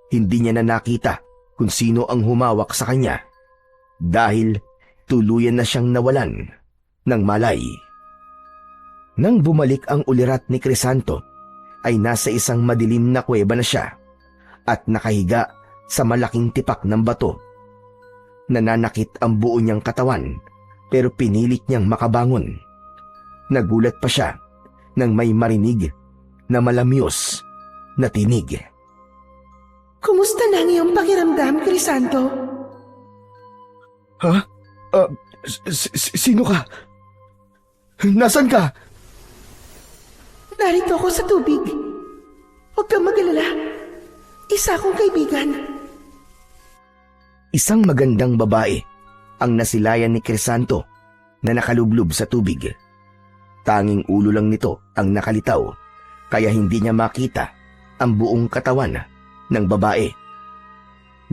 Hindi niya na nakita kung sino ang humawak sa kanya dahil tuluyan na siyang nawalan ng malay. Nang bumalik ang ulirat ni Crisanto, ay nasa isang madilim na kuweba na siya at nakahiga sa malaking tipak ng bato. Nananakit ang buo niyang katawan pero pinilit niyang makabangon. Nagulat pa siya nang may marinig na malamyos na tinig. Kumusta na ang iyong pakiramdam, Crisanto? Ha? Sino ka? Nasaan ka? Narito ako sa tubig. Huwag kang mag-alala. Isa akong kaibigan. Isang magandang babae ang nasilayan ni Crisanto na nakalublob sa tubig. Tanging ulo lang nito ang nakalitaw kaya hindi niya makita ang buong katawan ng babae.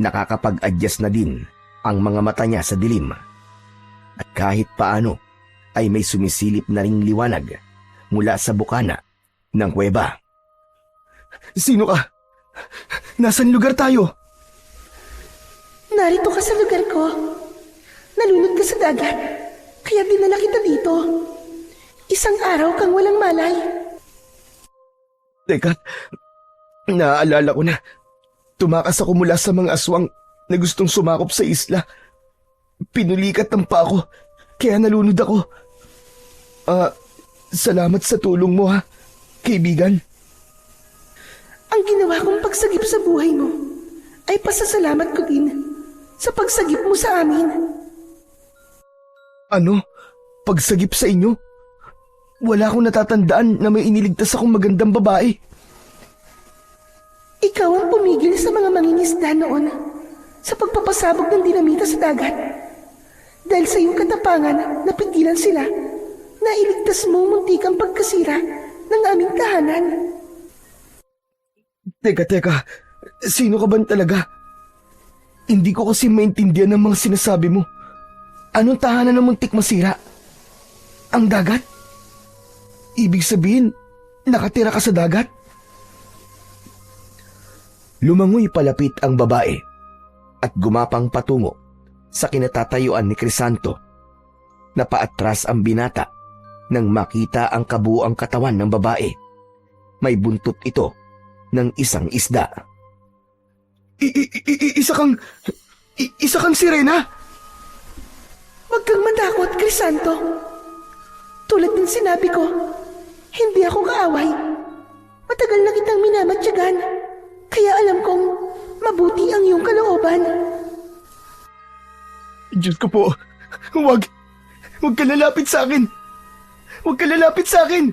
Nakakapag-adjust na din ang mga mata niya sa dilim. At kahit paano ay may sumisilip na ring liwanag mula sa bukana ng kuweba. Sino ka? Nasaan lugar tayo? Narito ka sa lugar ko. Nalunod ka sa dagat. Kaya dinala kita dito. Isang araw kang walang malay. Teka, naaalala ko na. Tumakas ako mula sa mga aswang na gustong sumakop sa isla. Pinulikat ng pa ako, kaya nalunod ako. Salamat sa tulong mo ha, kaibigan. Ang ginawa kong pagsagip sa buhay mo ay pasasalamat ko din sa pagsagip mo sa amin. Ano? Pagsagip sa inyo? Wala akong natatandaan na may iniligtas akong magandang babae. Ikaw ang pumigil sa mga mangingisda noon sa pagpapasabog ng dinamita sa dagat. Dahil sa iyong katapangan, napigilan sila. Nailigtas mo muntikang pagkasira ng aming tahanan. Teka, sino ka ba talaga? Hindi ko kasi maintindihan ang mga sinasabi mo. Anong tahanan ng muntik masira? Ang dagat? Ibig sabihin, nakatira ka sa dagat? Lumangoy palapit ang babae at gumapang patungo sa kinatatayuan ni Crisanto. Napaatras ang binata nang makita ang kabuuang katawan ng babae. May buntot ito ng isang isda. Isa kang sirena? Huwag kang matakot, Crisanto. Tulad ng sinabi ko, hindi ako kaaway. Matagal na kitang minamatyagan, kaya alam kong mabuti ang iyong kalooban. Diyos ko po, huwag ka lalapit sa akin. Huwag ka lalapit sa akin.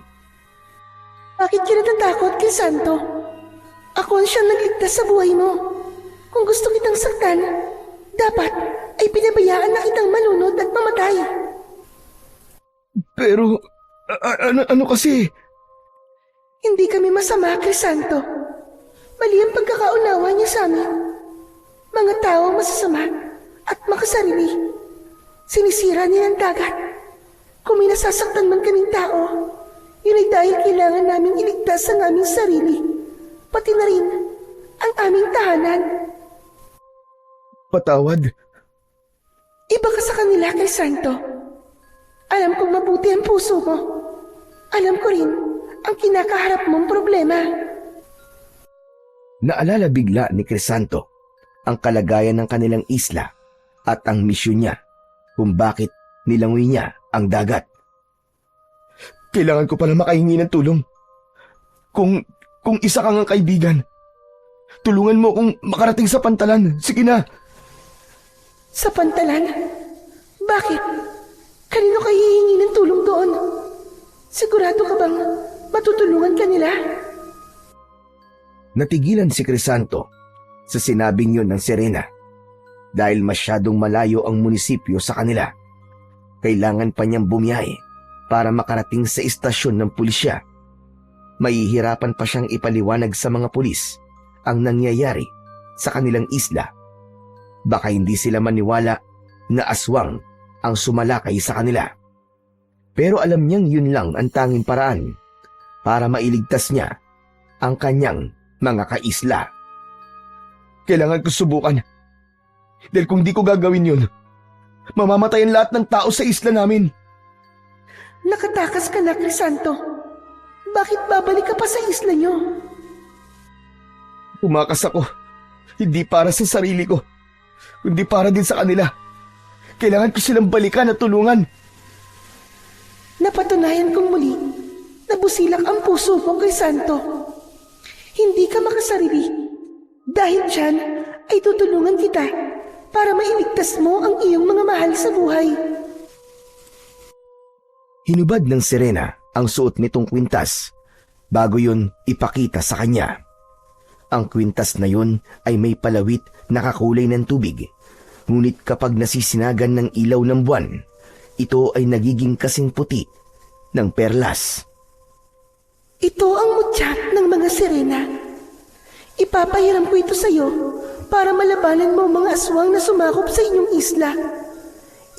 Bakit ka natatakot, Crisanto? Ako ang siyang nagligtas sa buhay mo. Kung gusto kitang saktan, dapat ay pinabayaan na kitang malunod at mamatay. Pero, ano kasi? Hindi kami masama, Crisanto. Mali ang pagkakaunawa niya sa amin. Mga tao masasama at makasarili. Sinisira niya ang dagat Kung may nasasaktan man kaming tao, yun ay dahil kailangan naming iligtas ang aming sarili, pati na rin ang aming tahanan. Patawad. Iba ka sa kanila, Crisanto. Alam kong mabuti ang puso mo. Alam ko rin ang kinakaharap mong problema. Naalala bigla ni Crisanto ang kalagayan ng kanilang isla at ang misyon niya kung bakit nilangoy niya ang dagat. Kailangan ko pala makahingi ng tulong. Kung isa kang ang kaibigan, tulungan mo akong makarating sa pantalan. Sige na. Sa pantalan? Bakit? Kanino kayo hihingi ng tulong doon? Sigurado ka bang matutulungan ka nila? Natigilan si Crisanto sa sinabing yun ng Serena dahil masyadong malayo ang munisipyo sa kanila. Kailangan pa niyang bumiyahe para makarating sa istasyon ng pulisya. Mahihirapan pa siyang ipaliwanag sa mga pulis ang nangyayari sa kanilang isla. Baka hindi sila maniwala na aswang ang sumalakay sa kanila. Pero alam niyang yun lang ang tanging paraan para mailigtas niya ang kanyang mga kaisla. Kailangan ko subukan. Dahil kung di ko gagawin yun, mamamatay ang lahat ng tao sa isla namin. Nakatakas ka na, Crisanto. Bakit babalik ka pa sa isla niyo? Umakas ako. Hindi para sa sarili ko, kundi para din sa kanila. Kailangan ko silang balikan at tulungan. Napatunayan kong muli na busilak ang puso mo, Crisanto. Hindi ka makasarili. Dahil dyan ay tutulungan kita para mailigtas mo ang iyong mga mahal sa buhay. Hinubad ng Serena ang suot nitong kwintas bago yun ipakita sa kanya. Ang kwintas na yun ay may palawit na kakulay ng tubig, ngunit kapag nasisinagan ng ilaw ng buwan, ito ay nagiging kasing puti ng perlas. Ito ang mutya ng mga Serena. Ipapahiram ko ito sa iyo para malabanan mo mga aswang na sumakop sa inyong isla.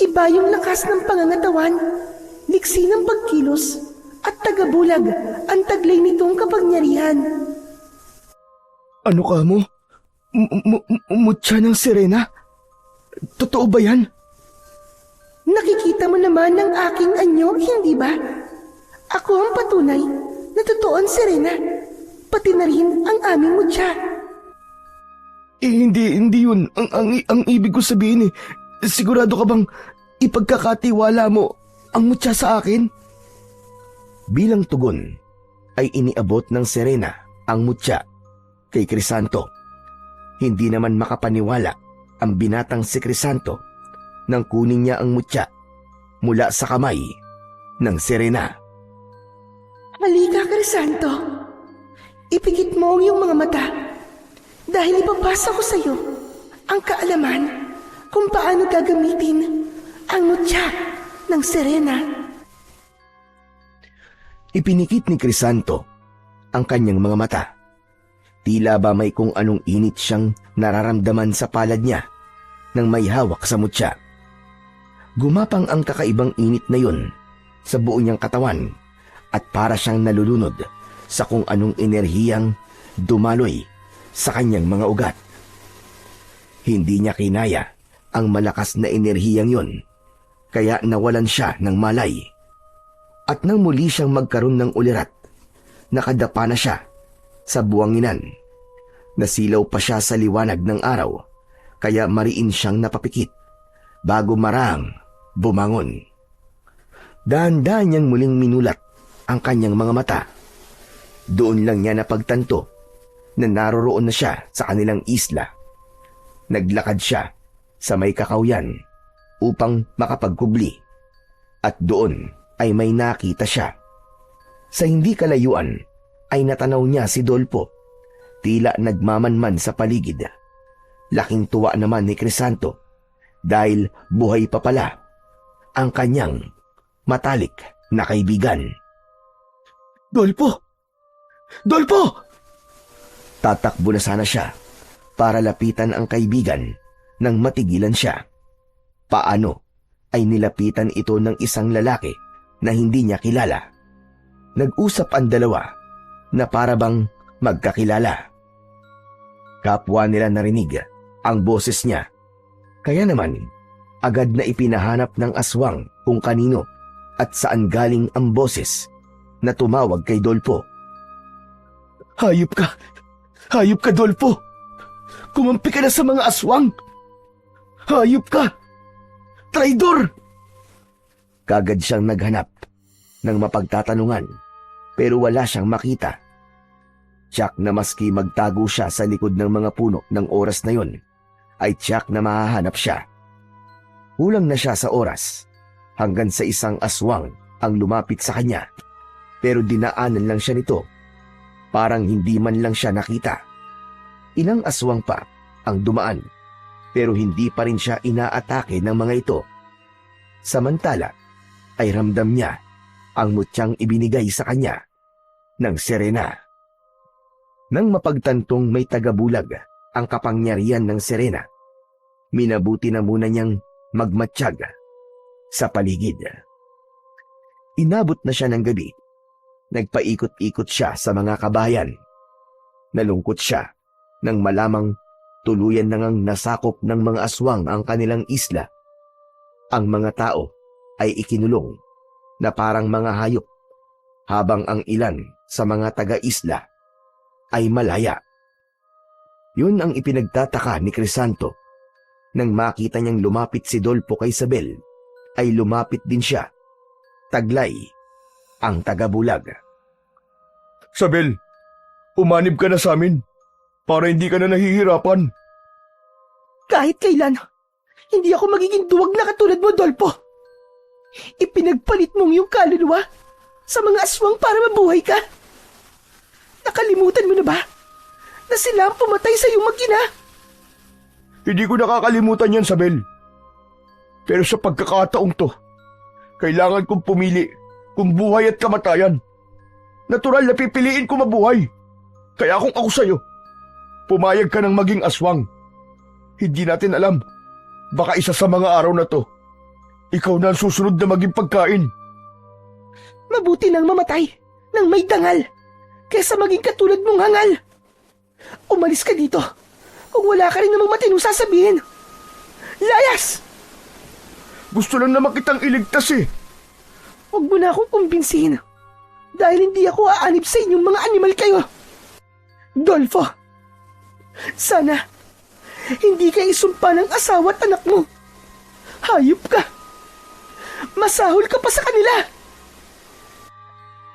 Iba yung lakas ng pangangatawan, liksi ng pagkilos, at tagabulag ang taglay nitong kapangyarihan. Ano ka mo? Mutya ng Serena? Totoo ba yan? Nakikita mo naman ang aking anyo, hindi ba? Ako ang patunay na totoo ang Serena, pati na rin ang aming mutya. Hindi yun. Ang ibig ko sabihin sigurado ka bang ipagkakatiwala mo ang mutya sa akin? Bilang tugon, ay iniabot ng Serena ang mutya kay Crisanto. Hindi naman makapaniwala ang binatang si Crisanto nang kunin niya ang mutya mula sa kamay ng Serena. Halika, Crisanto. Ipikit mo ang iyong mga mata dahil ipapasa ko sa iyo ang kaalaman kung paano gagamitin ang mutya ng Serena. Ipinikit ni Crisanto ang kanyang mga mata. Tila ba may kung anong init siyang nararamdaman sa palad niya nang may hawak sa mutya. Gumapang ang kakaibang init na yun sa buo niyang katawan at para siyang nalulunod sa kung anong enerhiyang dumaloy sa kanyang mga ugat. Hindi niya kinaya ang malakas na enerhiyang yun, kaya nawalan siya ng malay. At nang muli siyang magkaroon ng ulirat, nakadapa na siya sa buwanginan. Nasilaw pa siya sa liwanag ng araw, kaya mariin siyang napapikit bago marang bumangon. Dahan-dahan niyang muling minulat ang kanyang mga mata. Doon lang niya napagtanto na naroroon na siya sa kanilang isla. Naglakad siya sa may kakawyan upang makapagkubli, at doon ay may nakita siya. Sa hindi kalayuan ay natanaw niya si Dolpo, tila nagmamanman sa paligid. Laking tuwa naman ni Crisanto dahil buhay pa pala ang kanyang matalik na kaibigan. Dolpo! Dolpo! Tatakbo na sana siya para lapitan ang kaibigan nang matigilan siya. Paano ay nilapitan ito ng isang lalaki na hindi niya kilala. Nag-usap ang dalawa na para bang magkakilala. Kapwa nila narinig ang boses niya. Kaya naman, agad na ipinahanap ng aswang kung kanino at saan galing ang boses na tumawag kay Dolpo. Hayop ka! Hayop ka, Dolpo! Kumampi ka na sa mga aswang! Hayop ka! Traidor! Kagad siyang naghanap ng mapagtatanungan pero wala siyang makita. Tiyak na maski magtago siya sa likod ng mga puno ng oras na yon, ay tiyak na mahahanap siya. Kulang na siya sa oras hanggang sa isang aswang ang lumapit sa kanya. Pero dinaanan lang siya nito. Parang hindi man lang siya nakita. Ilang aswang pa ang dumaan pero hindi pa rin siya inaatake ng mga ito. Samantala ay ramdam niya ang mutyang ibinigay sa kanya ng Serena. Nang mapagtantong may tagabulag ang kapangyarihan ng Serena, minabuti na muna niyang magmatsyag sa paligid. Inabot na siya ng gabi. Nagpaikot-ikot siya sa mga kabayan. Nalungkot siya nang malamang tuluyan na ngang nasakop ng mga aswang ang kanilang isla. Ang mga tao ay ikinulong na parang mga hayop, habang ang ilan sa mga taga-isla ay malaya. Yun ang ipinagtataka ni Crisanto. Nang makita niyang lumapit si Dolpo kay Isabel, ay lumapit din siya. Taglay ang tagabulag. Sabel, umanib ka na sa amin para hindi ka na nahihirapan. Kahit kailan, hindi ako magiging duwag na katulad mo, Dolpo. Ipinagpalit mong iyong kaluluwa sa mga aswang para mabuhay ka. Nakalimutan mo na ba na sila ang pumatay sa iyong mag-ina? Hindi ko nakakalimutan yan, Sabel. Pero sa pagkakataong to, kailangan kong pumili kung buhay at kamatayan. Natural na pipiliin ko mabuhay. Kaya kung ako sa'yo, pumayag ka ng maging aswang. Hindi natin alam. Baka isa sa mga araw na to, ikaw na ang susunod na maging pagkain. Mabuti nang mamatay nang may dangal kaysa maging katulad mong hangal. Umalis ka dito kung wala ka rin namang matinong sasabihin. Layas! Gusto lang naman kitang iligtas eh. Huwag mo na akong kumbinsihin dahil hindi ako aanib sa inyong mga animal kayo. Dolfo, sana hindi ka isumpa ng asawa at anak mo. Hayop ka! Masahol ka pa sa kanila!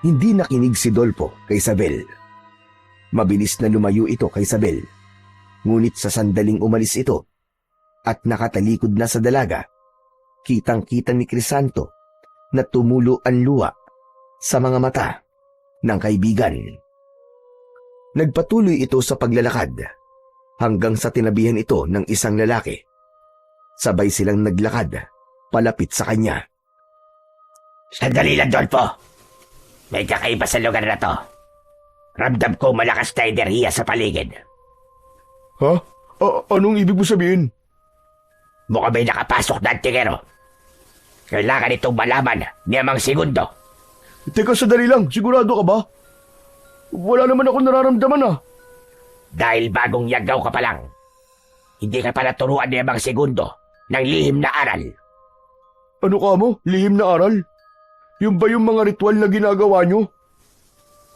Hindi nakinig si Dolpo kay Isabel. Mabilis na lumayo ito kay Isabel. Ngunit sa sandaling umalis ito at nakatalikod na sa dalaga, kitang-kita ni Crisanto na tumulo ang luha sa mga mata ng kaibigan. Nagpatuloy ito sa paglalakad hanggang sa tinabihan ito ng isang lalaki. Sabay silang naglakad palapit sa kanya. Sandali lang, Dolpo. May kakaiba sa lugar na to. Ramdam ko malakas na enerhiya sa paligid. Ha? Anong ibig mo sabihin? Mukhang may nakapasok na antingero. Kailangan itong malaman ni Amang Segundo. Teka, sadali lang. Sigurado ka ba? Wala naman ako nararamdaman ah. Dahil bagong yagaw ka pa lang, hindi ka pa naturuan ni Amang Segundo ng lihim na aral. Ano ka mo? Lihim na aral? Yung ba yung mga ritual na ginagawa nyo?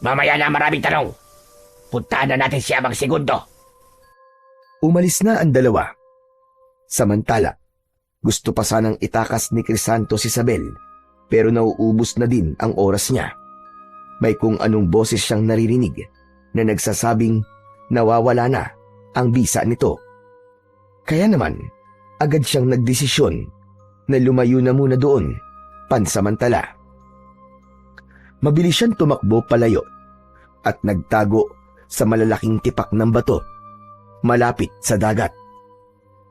Mamaya na maraming tanong. Puntahan na natin si Amang Segundo. Umalis na ang dalawa. Samantala, gusto pa sanang itakas ni Crisanto si Isabel, pero nauubos na din ang oras niya. May kung anong boses siyang naririnig na nagsasabing nawawala na ang bisa nito. Kaya naman, agad siyang nagdesisyon na lumayo na muna doon, pansamantala. Mabilis siyang tumakbo palayo at nagtago sa malalaking tipak ng bato, malapit sa dagat.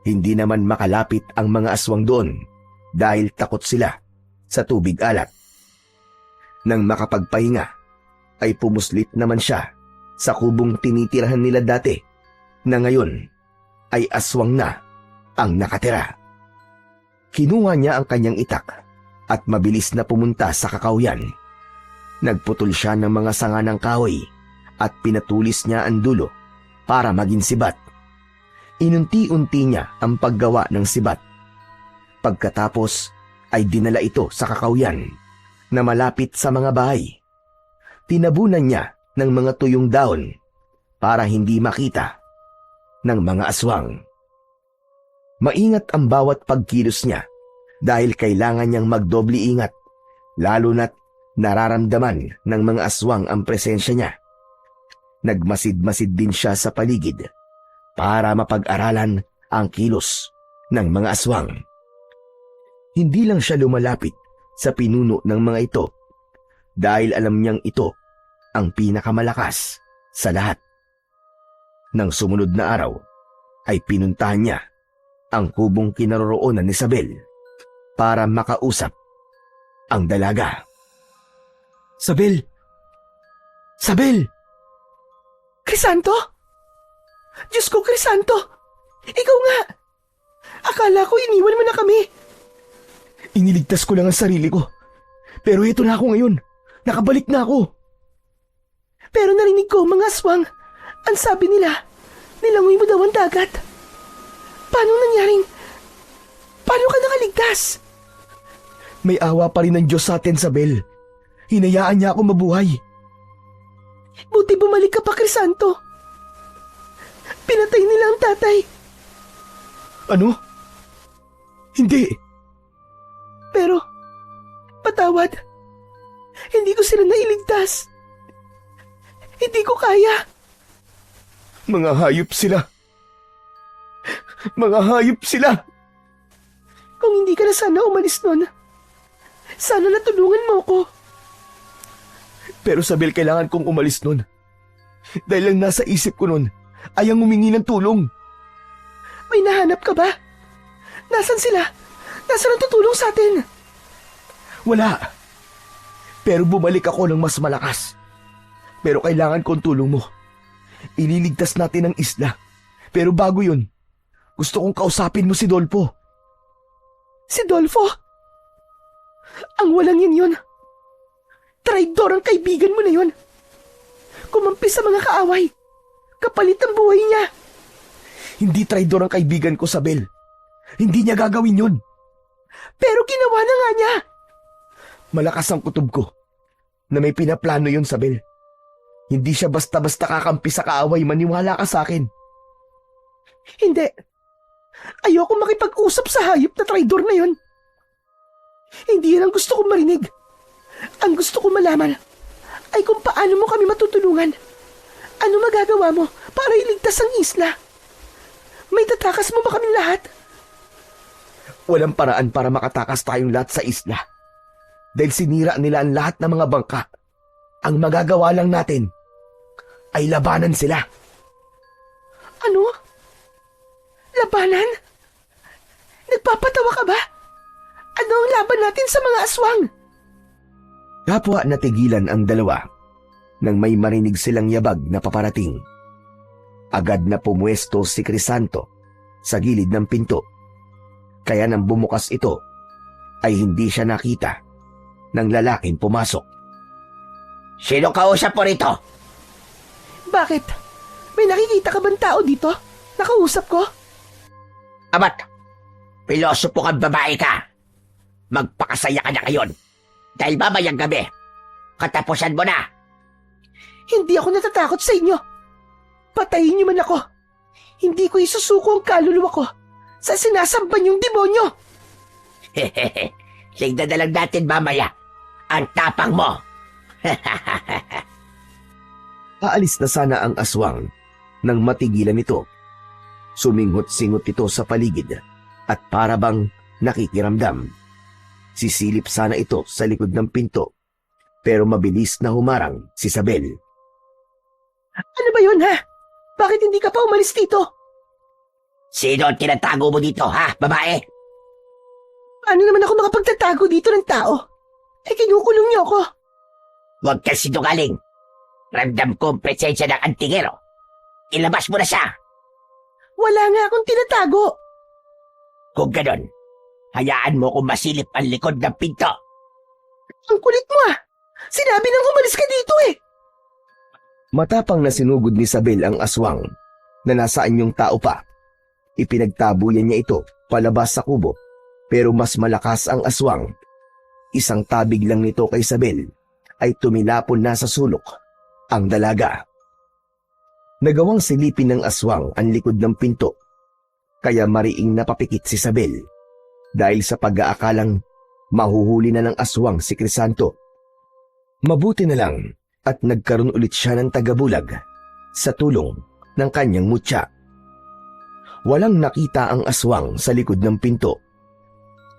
Hindi naman makalapit ang mga aswang doon dahil takot sila sa tubig alat. Nang makapagpahinga, ay pumuslit naman siya sa kubong tinitirahan nila dati na ngayon ay aswang na ang nakatira. Kinuha niya ang kanyang itak at mabilis na pumunta sa kakawyan. Nagputol siya ng mga sanga ng kahoy at pinatulis niya ang dulo para maging sibat. Inunti-unti niya ang paggawa ng sibat. Pagkatapos ay dinala ito sa kakawyan na malapit sa mga bahay. Tinabunan niya ng mga tuyong dahon para hindi makita ng mga aswang. Maingat ang bawat pagkilos niya dahil kailangan niyang magdoble ingat, lalo na't nararamdaman ng mga aswang ang presensya niya. Nagmasid-masid din siya sa paligid para mapag-aralan ang kilos ng mga aswang. Hindi lang siya lumalapit sa pinuno ng mga ito dahil alam niyang ito ang pinakamalakas sa lahat. Nang sumunod na araw ay pinuntahan niya ang kubong kinaroroonan ni Isabel para makausap ang dalaga. Isabel! Isabel! Crisanto? Diyos ko, Crisanto! Ikaw nga! Akala ko iniwan mo na kami. Iniligtas ko lang ang sarili ko. Pero ito na ako ngayon. Nakabalik na ako. Pero narinig ko mga aswang. Ang sabi nila, nilangoy mo daw ang dagat. Paano nangyaring? Paano ka nakaligtas? May awa pa rin ng Diyos sa atin, Isabel. Hinayaan niya ako mabuhay. Buti bumalik ka pa, Crisanto. Pinatay nila ang tatay. Ano? Hindi. Pero, patawad. Hindi ko sila nailigtas. Hindi ko kaya. Mga hayop sila. Mga hayop sila. Kung hindi ka na sana umalis nun, sana natulungan mo ko. Pero Isabel, kailangan kong umalis nun. Dahil lang nasa isip ko nun ay ang humingi ng tulong. May nahanap ka ba? Nasaan sila? Nasaan ang tutulong sa atin? Wala. Pero bumalik ako ng mas malakas. Pero kailangan kong tulong mo. Ililigtas natin ang isla. Pero bago yun, gusto kong kausapin mo si Dolfo. Si Dolfo? Ang walang yan yun. Traidor ang kaibigan mo na yun. Kumampi sa mga kaaway. Kapalit ang buhay niya. Hindi traidor ang kaibigan ko, Isabel. Hindi niya gagawin yun. Pero ginawa na nga niya. Malakas ang kutob ko na may pinaplano yun, Isabel. Hindi siya basta-basta kakampi sa kaaway, maniwala ka sa akin. Hindi. Ayoko makipag-usap sa hayop na traidor na yun. Hindi yan ang gusto kong marinig. Ang gusto kong malaman ay kung paano mo kami matutulungan. Ano magagawa mo para iligtas ang isla? May tatakas mo ba kami lahat? Walang paraan para makatakas tayong lahat sa isla. Dahil sinira nila ang lahat ng mga bangka. Ang magagawa lang natin ay labanan sila. Ano? Labanan? Nagpapatawa ka ba? Ano ang laban natin sa mga aswang? Kapwa natigilan ang dalawa nang may marinig silang yabag na paparating. Agad na pumuesto si Crisanto sa gilid ng pinto. Kaya nang bumukas ito, ay hindi siya nakita ng lalaking pumasok. Sino kausap mo rito? Bakit? May nakikita ka bang tao dito? Nakausap ko? Amat, pilosopo kang babae ka. Magpakasaya ka na ngayon. Dahil mamayang gabi, katapusan mo na. Hindi ako natatakot sa inyo. Patayin niyo man ako. Hindi ko isusuko ang kaluluwa ko sa sinasamba niyong demonyo. Hehehe, tignan na lang natin mamaya. Ang tapang mo. Aalis na sana ang aswang nang matigilan ito. Sumingot-singot ito sa paligid at para bang nakikiramdam. Sisilip sana ito sa likod ng pinto pero mabilis na humarang si Isabel. Ano ba yun, ha? Bakit hindi ka pa umalis dito? Sino ang tinatago mo dito, ha, babae? Paano naman ako makapagtatago dito ng tao? Kinukulong niyo ako. Huwag kang sinungaling. Ramdam ko ang presensya ng antingero. Ilabas mo na siya. Wala nga akong tinatago. Kung ganon, Hayaan mo kung masilip ang likod ng pinto. Ang kulit mo ah! Sinabi nang umalis ka dito eh! Matapang na sinugod ni Isabel ang aswang na nasaan yung tao pa. Ipinagtabuyan niya ito palabas sa kubo, pero mas malakas ang aswang. Isang tabig lang nito kay Isabel ay tumilapon na sa sulok ang dalaga. Nagawang silipin ng aswang ang likod ng pinto, kaya mariing napapikit si Isabel dahil sa pag-aakalang mahuhuli na ng aswang si Crisanto. Mabuti na lang at nagkaroon ulit siya ng tagabulag sa tulong ng kanyang mutya. Walang nakita ang aswang sa likod ng pinto,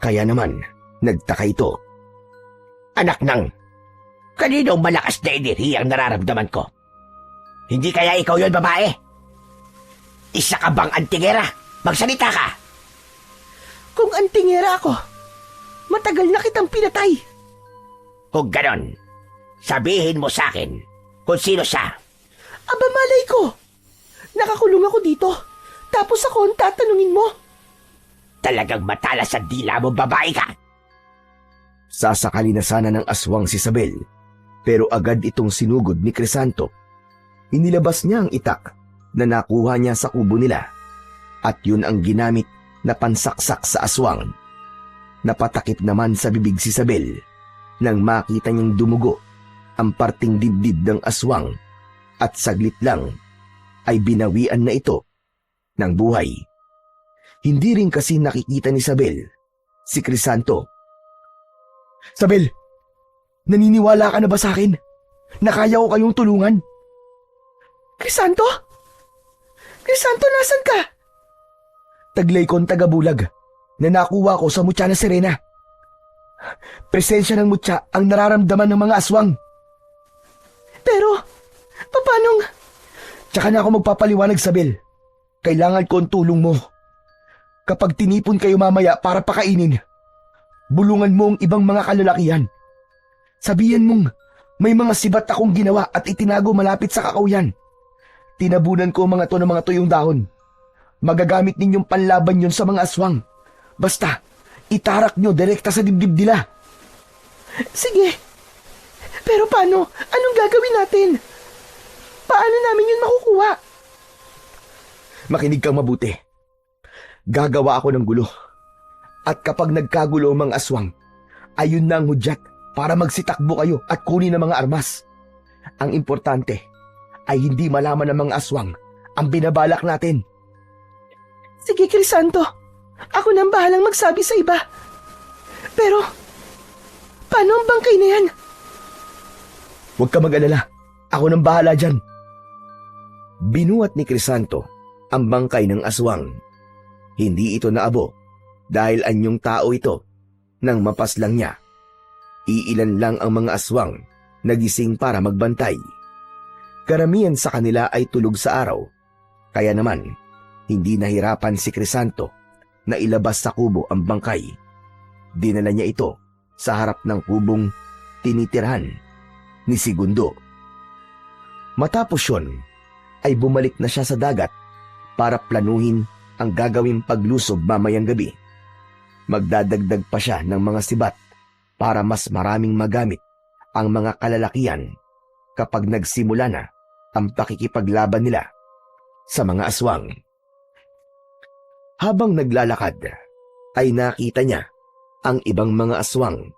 kaya naman nagtaka ito. Anak nang, kaninong malakas na enerhiya ang nararamdaman ko? Hindi kaya ikaw yon, babae? Isa ka bang antingera? Magsalita ka! Kung antingera ako, matagal na kitang pinatay. Kung ganon, sabihin mo sa akin kung sino siya. Aba malay ko! Nakakulong ako dito, tapos ako ang tatanungin mo. Talagang matalas ang dila mo, babae ka! Sasakali na sana ng aswang si Isabel, pero agad itong sinugod ni Crisanto. Inilabas niya ang itak na nakuha niya sa kubo nila, at yun ang ginamit na pansaksak sa aswang. Napatakip naman sa bibig si Isabel nang makita niyang dumugo ang parting dibdib ng aswang, at saglit lang ay binawian na ito ng buhay. Hindi rin kasi nakikita ni Isabel si Crisanto. Isabel, naniniwala ka na ba sa akin na kaya ko kayong tulungan? Crisanto? Crisanto, nasan ka? Taglay kong tagabulag na nakuha ko sa mutya na Serena. Presensya ng mutya ang nararamdaman ng mga aswang. Pero, papanong... Tsaka na ako magpapaliwanag, Isabel. Kailangan ko ang tulong mo. Kapag tinipon kayo mamaya para pakainin, bulungan mo ang ibang mga kalalakihan. Sabihan mong may mga sibat akong ginawa at itinago malapit sa kakauyan. Tinabunan ko mga to ng mga tuyong dahon. Magagamit ninyong panlaban yun sa mga aswang. Basta, itarak nyo direkta sa dibdib nila. Sige. Pero paano? Anong gagawin natin? Paano namin yun makukuha? Makinig kang mabuti. Gagawa ako ng gulo. At kapag nagkagulo ang mga aswang, ayun na ang hudyat para magsitakbo kayo at kunin ang mga armas. Ang importante ay hindi malaman ng mga aswang ang binabalak natin. Sige, Crisanto. Ako nang bahalang magsabi sa iba. Pero, paano ang bangkay na yan? Huwag ka mag-alala. Ako nang bahala dyan. Binuhat ni Crisanto ang bangkay ng aswang. Hindi ito naabo dahil anyong tao ito nang mapaslang niya. Iilan lang ang mga aswang nagising para magbantay. Karamihan sa kanila ay tulog sa araw, kaya naman hindi nahirapan si Crisanto na ilabas sa kubo ang bangkay. Dinala niya ito sa harap ng kubong tinitirhan ni Segundo. Matapos yun, ay bumalik na siya sa dagat para planuhin ang gagawing paglusob mamayang gabi. Magdadagdag pa siya ng mga sibat para mas maraming magamit ang mga kalalakihan kapag nagsimula na ang pakikipaglaban nila sa mga aswang. Habang naglalakad, ay nakita niya ang ibang mga aswang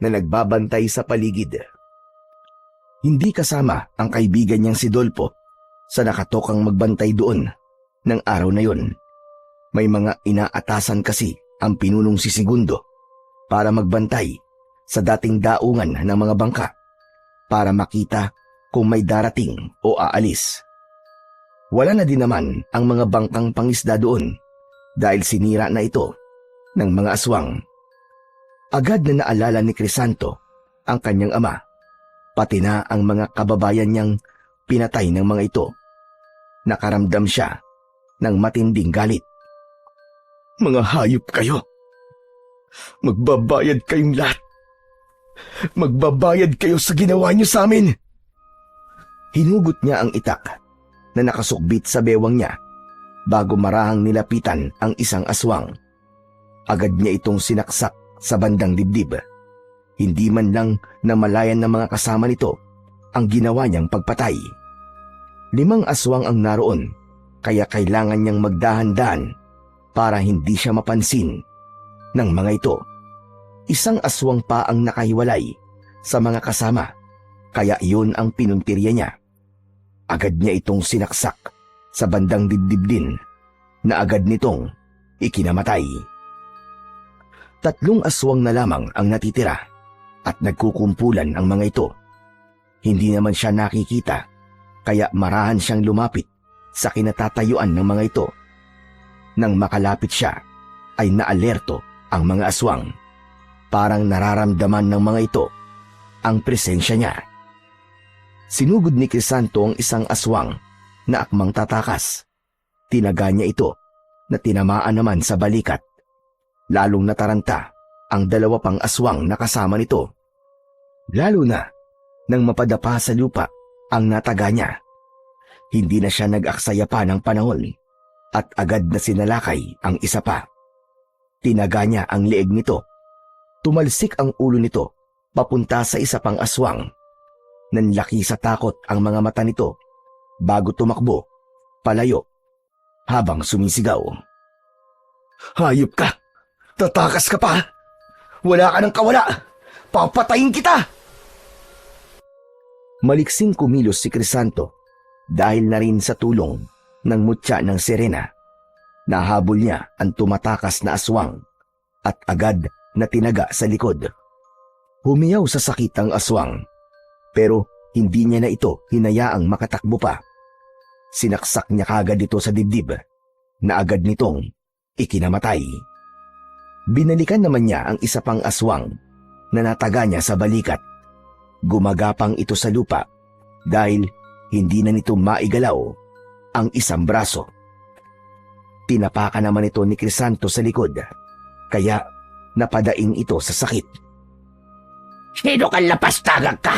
na nagbabantay sa paligid. Hindi kasama ang kaibigan niyang si Dolpo sa nakatokang magbantay doon ng araw na yon. May mga inaatasan kasi ang pinunong si Segundo para magbantay sa dating daungan ng mga bangka para makita kung may darating o aalis. Wala na din naman ang mga bangkang pangisda doon dahil sinira na ito ng mga aswang. Agad na naalala ni Crisanto ang kanyang ama, pati na ang mga kababayan niyang pinatay ng mga ito. Nakaramdam siya ng matinding galit. Mga hayop kayo! Magbabayad kayong lahat! Magbabayad kayo sa ginawa niyo sa amin! Hinugot niya ang itak na nakasukbit sa bewang niya bago marahang nilapitan ang isang aswang. Agad niya itong sinaksak sa bandang dibdib. Hindi man lang namalayan ng mga kasama nito ang ginawa niyang pagpatay. 5 aswang ang naroon, kaya kailangan niyang magdahan-dahan para hindi siya mapansin ng mga ito. 1 aswang pa ang nakahiwalay sa mga kasama, kaya iyon ang pinuntirya niya. Agad niya itong sinaksak sa bandang dibdib din, na agad nitong ikinamatay. 3 aswang na lamang ang natitira at nagkukumpulan ang mga ito. Hindi naman siya nakikita, kaya marahan siyang lumapit sa kinatatayuan ng mga ito. Nang makalapit siya, ay naalerto ang mga aswang. Parang nararamdaman ng mga ito ang presensya niya. Sinugod ni Crisanto ang 1 aswang na akmang tatakas. Tinaga niya ito na tinamaan naman sa balikat. Lalong nataranta ang 2 pang aswang na kasama nito. Lalo na nang mapadapa sa lupa ang nataga niya. Hindi na siya nag-aksaya pa ng panahon at agad na sinalakay ang isa pa. Tinaga niya ang leeg nito. Tumalsik ang ulo nito papunta sa isa pang aswang. Nanlaki sa takot ang mga mata nito bago tumakbo palayo habang sumisigaw. Hayop ka! Tatakas ka pa! Wala ka ng kawala! Papatayin kita! Maliksing kumilos si Crisanto dahil na rin sa tulong ng mutya ng Serena. Nahabol niya ang tumatakas na aswang at agad na tinaga sa likod. Humiyaw sa sakit ang aswang, pero hindi niya na ito hinayaang makatakbo pa. Sinaksak niya kagad ito sa dibdib na agad nitong ikinamatay. Binalikan naman niya ang isa pang aswang na nataga niya sa balikat. Gumagapang ito sa lupa dahil hindi na nito maigalaw ang isang braso. Tinapakan naman ito ni Crisanto sa likod, kaya napadaing ito sa sakit. Sino kang lapastagag ka?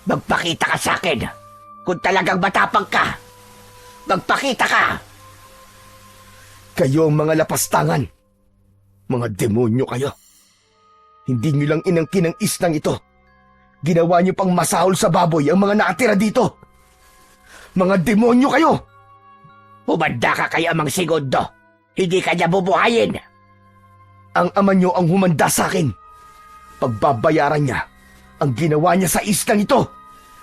Magpakita ka sa akin kung talagang matapang ka. Magpakita ka! Kayo ang mga lapastangan. Mga demonyo kayo. Hindi nyo lang inangkin ang isnang ito. Ginawa nyo pang masahol sa baboy ang mga nakatira dito. Mga demonyo kayo! Humanda ka kay Amang Segundo. Hindi ka niya bubuhayin. Ang ama nyo ang humanda sa akin. Pagbabayaran niya ang ginawa niya sa islang ito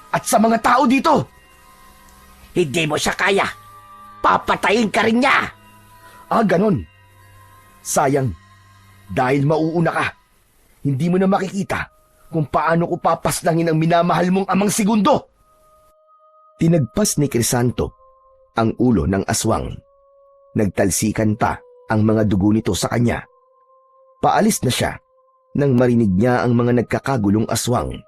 at sa mga tao dito. Hindi mo siya kaya. Papatayin ka rin niya. Ganon. Sayang, dahil mauuna ka, hindi mo na makikita kung paano ko papaslangin ang minamahal mong Amang Segundo. Tinagpas ni Crisanto ang ulo ng aswang. Nagtalsikan pa ang mga dugo nito sa kanya. Paalis na siya nang marinig niya ang mga nagkakagulong aswang.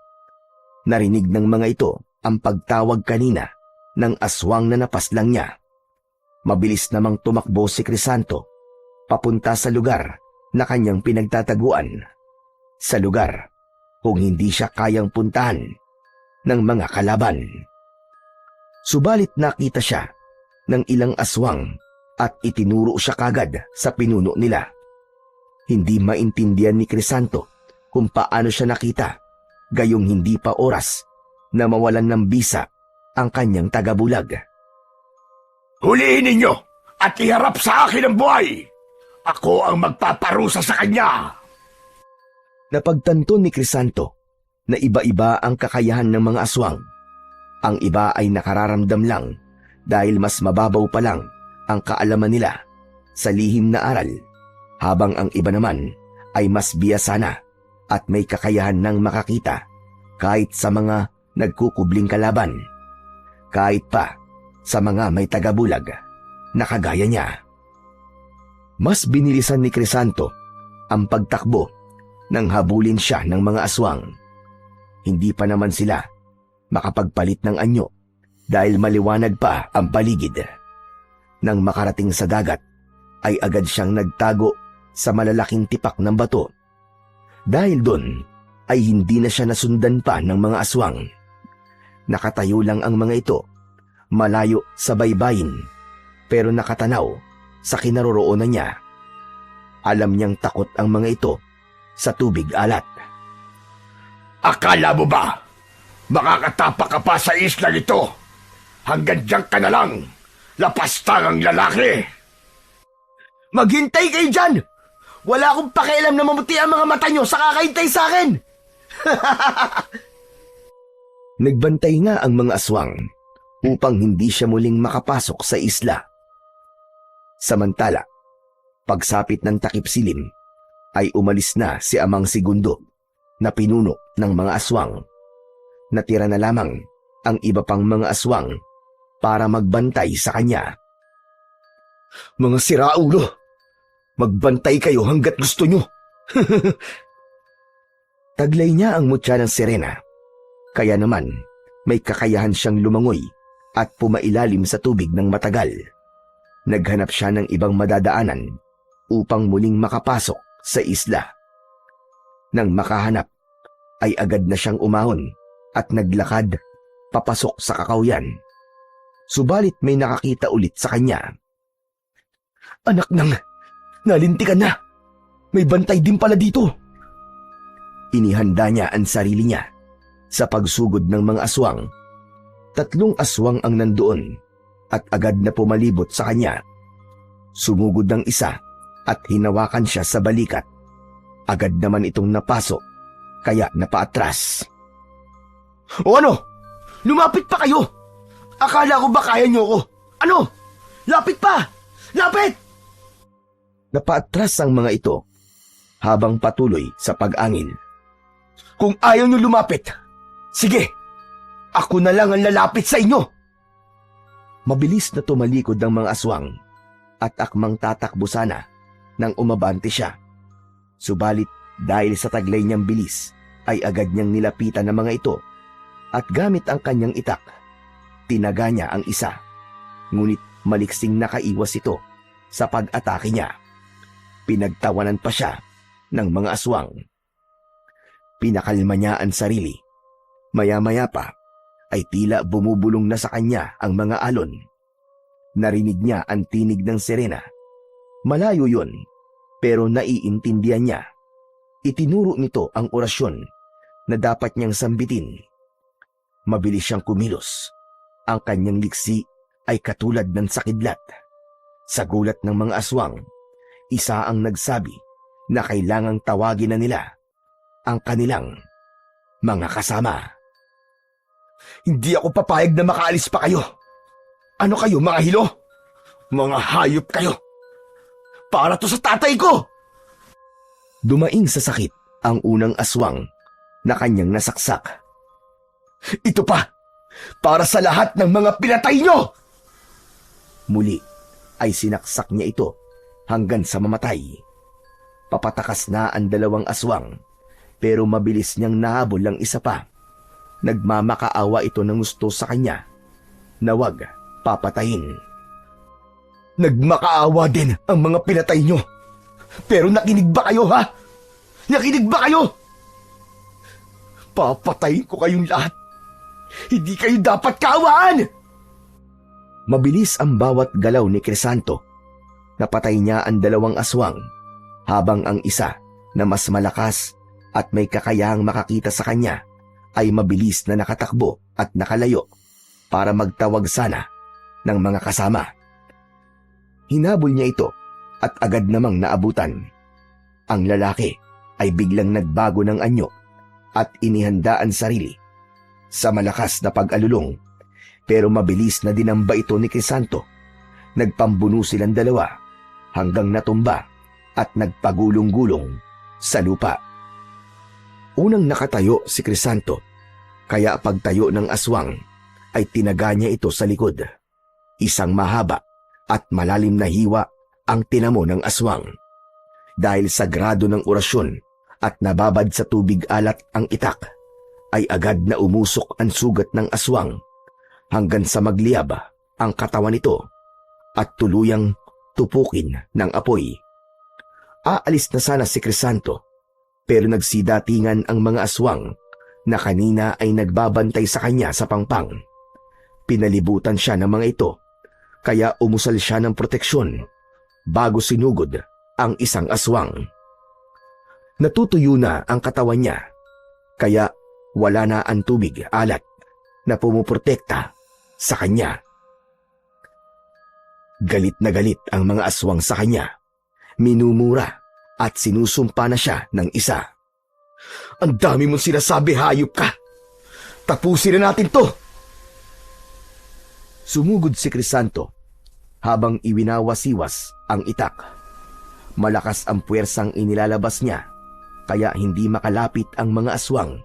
Narinig ng mga ito ang pagtawag kanina ng aswang na napaslang niya. Mabilis namang tumakbo si Crisanto papunta sa lugar na kanyang pinagtataguan. Sa lugar kung hindi siya kayang puntahan ng mga kalaban. Subalit nakita siya ng ilang aswang at itinuro siya kagad sa pinuno nila. Hindi maintindihan ni Crisanto kung paano siya nakita, gayong hindi pa oras na mawalan ng bisa ang kanyang tagabulag. Hulihin ninyo at iharap sa akin ang buhay. Ako ang magpaparusa sa kanya. Napagtanto ni Crisanto na iba-iba ang kakayahan ng mga aswang. Ang iba ay nakararamdam lang dahil mas mababaw pa lang ang kaalaman nila sa lihim na aral, habang ang iba naman ay mas biyasa na at may kakayahan ng makakita kahit sa mga nagkukubling kalaban, kahit pa sa mga may tagabulag na kagaya niya. Mas binilisan ni Crisanto ang pagtakbo nang habulin siya ng mga aswang. Hindi pa naman sila makapagpalit ng anyo dahil maliwanag pa ang paligid. Nang makarating sa dagat, ay agad siyang nagtago sa malalaking tipak ng bato. Dahil doon, ay hindi na siya nasundan pa ng mga aswang. Nakatayo lang ang mga ito, malayo sa baybayin, pero nakatanaw sa kinaroroonan niya. Alam niyang takot ang mga ito sa tubig alat. Akala mo ba makakatapak ka pa sa islang ito? Hanggang diyan ka na lang, lapastangang lalaki. Maghintay kayo dyan! Wala akong pakialam na mamuti ang mga mata nyo sa kakahintay sa akin! Nagbantay nga ang mga aswang upang hindi siya muling makapasok sa isla. Samantala, pagsapit ng takip silim, ay umalis na si Amang Segundo na pinuno ng mga aswang. Natira na lamang ang iba pang mga aswang para magbantay sa kanya. Mga siraulo! Magbantay kayo hanggat gusto nyo. Taglay niya ang mutya ng sirena. Kaya naman, may kakayahan siyang lumangoy at pumailalim sa tubig ng matagal. Naghanap siya ng ibang madadaanan upang muling makapasok sa isla. Nang makahanap, ay agad na siyang umahon at naglakad papasok sa kakawyan. Subalit may nakakita ulit sa kanya. Anak nang, nalintikan na! May bantay din pala dito! Inihanda niya ang sarili niya sa pagsugod ng mga aswang. 3 aswang ang nandoon at agad na pumalibot sa kanya. Sumugod ng isa at hinawakan siya sa balikat. Agad naman itong napasok, kaya napaatras. O ano? Lumapit pa kayo! Akala ko ba kaya niyo ko? Ano? Lapit pa! Lapit! Napaatras ang mga ito habang patuloy sa pag-angil. Kung ayaw niyo lumapit, sige, ako na lang ang lalapit sa inyo! Mabilis na tumalikod ang mga aswang at akmang tatakbo sana nang umabante siya. Subalit dahil sa taglay niyang bilis ay agad niyang nilapitan ng mga ito at gamit ang kanyang itak, tinaga niya ang isa. Ngunit maliksing nakaiwas ito sa pag-atake niya. Pinagtawanan pa siya ng mga aswang. Pinakalma niya ang sarili. Maya-maya pa ay tila bumubulong na sa kanya ang mga alon. Narinig niya ang tinig ng sirena. Malayo yun, pero naiintindihan niya. Itinuro nito ang orasyon na dapat niyang sambitin. Mabilis siyang kumilos. Ang kanyang liksi ay katulad ng sakidlat. Sa gulat ng mga aswang, isa ang nagsabi na kailangang tawagin na nila ang kanilang mga kasama. Hindi ako papayag na makaalis pa kayo. Ano kayo, mga hilo? Mga hayop kayo. Para to sa tatay ko! Dumaing sa sakit ang unang aswang na kanyang nasaksak. Ito pa! Para sa lahat ng mga pinatay nyo! Muli ay sinaksak niya ito hanggang sa mamatay. Papatakas na ang 2 aswang, pero mabilis niyang nahabol ang isa pa. Nagmamakaawa ito ng gusto sa kanya na wag papatayin. Nagmakaawa din ang mga pinatay nyo. Pero nakinig ba kayo, ha? Nakinig ba kayo? Papatayin ko kayong lahat. Hindi kayo dapat kaawaan! Mabilis ang bawat galaw ni Crisanto. Napatay niya ang 2 aswang, habang ang isa na mas malakas at may kakayahang makakita sa kanya ay mabilis na nakatakbo at nakalayo para magtawag sana ng mga kasama. Hinabol niya ito at agad namang naabutan. Ang lalaki ay biglang nagbago ng anyo at inihanda ang sarili sa malakas na pag-alulong, pero mabilis na dinamba ito ni Crisanto. Nagpambuno silang 2 hanggang natumba at nagpagulong-gulong sa lupa. Unang nakatayo si Crisanto, kaya pagtayo ng aswang ay tinaga niya ito sa likod. Isang mahaba at malalim na hiwa ang tinamo ng aswang. Dahil sagrado ng orasyon at nababad sa tubig alat ang itak, ay agad na umusok ang sugat ng aswang hanggang sa magliyab ang katawan nito at tuluyang tupukin ng apoy. Aalis na sana si Crisanto, pero nagsidatingan ang mga aswang na kanina ay nagbabantay sa kanya sa pangpang. Pinalibutan siya ng mga ito, kaya umusal siya ng proteksyon bago sinugod ang isang aswang. Natutuyo na ang katawan niya, kaya wala na ang tubig alat na pumuprotekta sa kanya. Galit na galit ang mga aswang sa kanya, minumura at sinusumpa na siya ng isa. Ang dami mong sinasabi, hayop ka! Tapusin na natin to! Sumugod si Crisanto habang iwinawasiwas ang itak. Malakas ang puwersang inilalabas niya, kaya hindi makalapit ang mga aswang.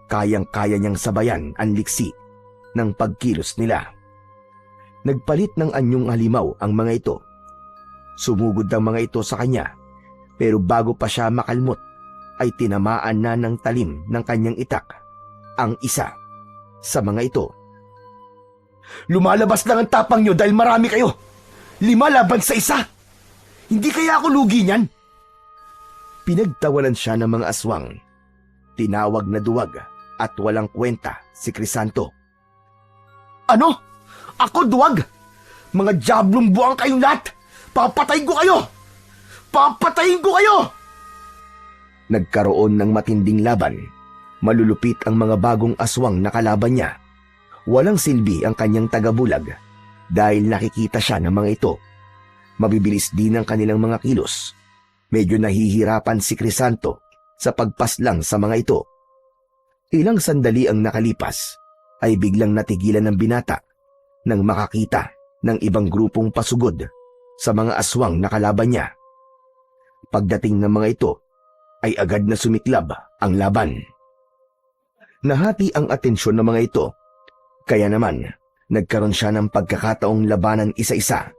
Kayang-kaya niyang sabayan ang liksi ng pagkilos nila. Nagpalit ng anyong halimaw ang mga ito. Sumugod ang mga ito sa kanya, pero bago pa siya makalmot, ay tinamaan na ng talim ng kanyang itak ang isa sa mga ito. Lumalabas lang ang tapang nyo dahil marami kayo. 5 laban sa 1. Hindi kaya ako lugi niyan? Pinagtawanan siya ng mga aswang. Tinawag na duwag at walang kwenta si Crisanto. Ano? Ako duwag? Mga diablong buwang kayong lahat! Papatayin ko kayo! Papatayin ko kayo! Nagkaroon ng matinding laban. Malulupit ang mga bagong aswang na kalaban niya. Walang silbi ang kanyang tagabulag dahil nakikita siya ng mga ito. Mabibilis din ang kanilang mga kilos. Medyo nahihirapan si Crisanto sa pagpaslang sa mga ito. Ilang sandali ang nakalipas ay biglang natigilan ng binata nang makakita ng ibang grupong pasugod sa mga aswang na kalaban niya. Pagdating ng mga ito ay agad na sumiklab ang laban. Nahati ang atensyon ng mga ito, kaya naman nagkaroon siya ng pagkakataong labanan isa-isa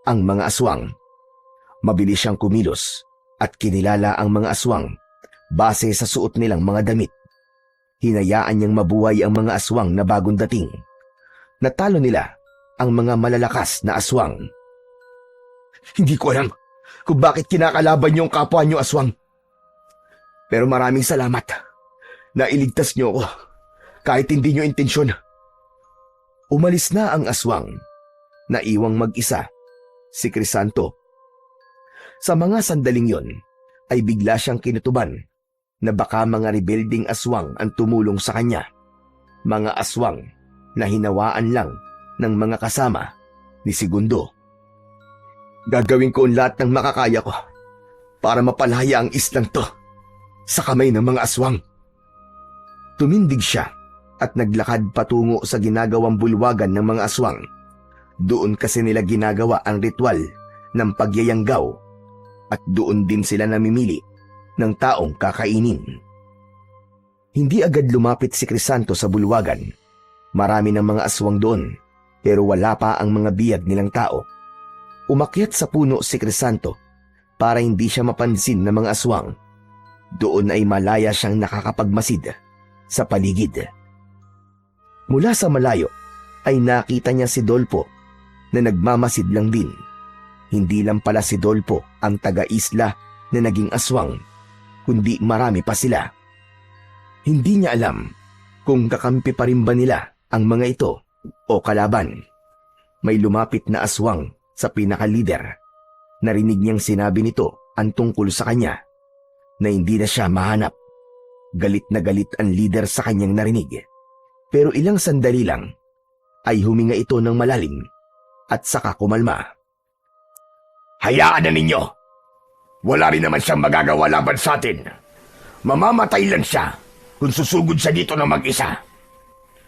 ang mga aswang. Mabilis siyang kumilos at kinilala ang mga aswang base sa suot nilang mga damit. Hinayaan niyang mabuhay ang mga aswang na bagong dating. Natalo nila ang mga malalakas na aswang. Hindi ko alam kung bakit kinakalaban niyo ang kapwa niyo aswang. Pero maraming salamat. Nailigtas niyo ako kahit hindi niyo intensyon. Umalis na ang aswang. Naiwang mag-isa si Crisanto. Sa mga sandaling yon ay bigla siyang kinutuban na baka mga rebelding aswang ang tumulong sa kanya. Mga aswang na hinawaan lang ng mga kasama ni Segundo. Gagawin ko ang lahat ng makakaya ko para mapalaya ang islang to sa kamay ng mga aswang. Tumindig siya at naglakad patungo sa ginagawang bulwagan ng mga aswang. Doon kasi nila ginagawa ang ritual ng pagyayanggaw at doon din sila namimili ng taong kakainin. Hindi agad lumapit si Crisanto sa bulwagan. Marami ng mga aswang doon, pero wala pa ang mga biyag nilang tao. Umakyat sa puno si Crisanto para hindi siya mapansin ng mga aswang. Doon ay malaya siyang nakakapagmasid sa paligid. Mula sa malayo ay nakita niya si Dolpo na nagmamasid lang din. Hindi lang pala si Dolpo ang taga-isla na naging aswang, kundi marami pa sila. Hindi niya alam kung kakampi pa rin ba nila ang mga ito o kalaban. May lumapit na aswang sa pinakalider. Narinig niyang sinabi nito ang tungkol sa kanya na hindi na siya mahanap. Galit na galit ang leader sa kanyang narinig. Pero ilang sandali lang ay huminga ito ng malalim at saka kumalma. Hayaan na ninyo. Wala rin naman siyang magagawa laban sa atin. Mamamatay lang siya kung susugod siya dito ng mag-isa.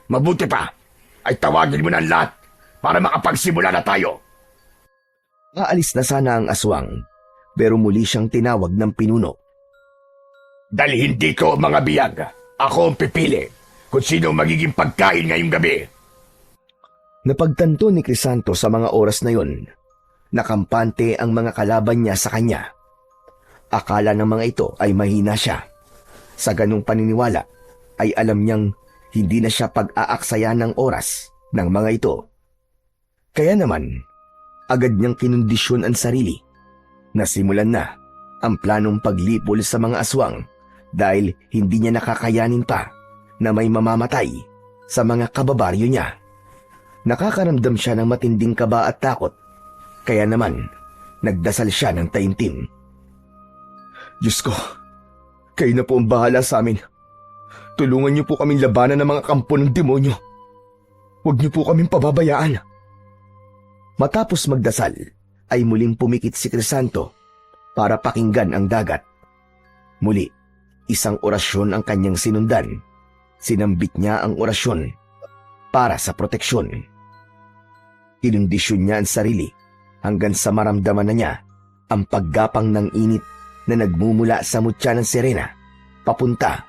Mabuti pa ay tawagin mo na ang lahat para makapagsimula na tayo. Aalis na sana ang aswang, pero muli siyang tinawag ng pinuno. Dahil hindi ko mga biyag, ako ang pipili kung sino magiging pagkain ngayong gabi. Napagtanto ni Crisanto sa mga oras na yon, nakampante ang mga kalaban niya sa kanya. Akala ng mga ito ay mahina siya. Sa ganung paniniwala ay alam niyang hindi na siya pag-aaksaya ng oras ng mga ito. Kaya naman, agad niyang kinondisyon ang sarili na simulan na ang planong paglipol sa mga aswang dahil hindi niya nakakayanin pa na may mamamatay sa mga kababaryo niya. Nakakaramdam siya ng matinding kaba at takot, kaya naman Nagdasal siya ng taimtim. Diyos ko, kayo na po ang bahala sa amin. Tulungan niyo po kaming labanan ng mga kampo ng demonyo. Huwag niyo po kaming pababayaan. Matapos magdasal, ay muling pumikit si Crisanto para pakinggan ang dagat. Muli, isang orasyon ang kanyang sinundan. Sinambit niya ang orasyon para sa proteksyon. Kinondisyon niya ang sarili hanggang sa maramdaman na niya ang paggapang ng init na nagmumula sa mutya ng Serena papunta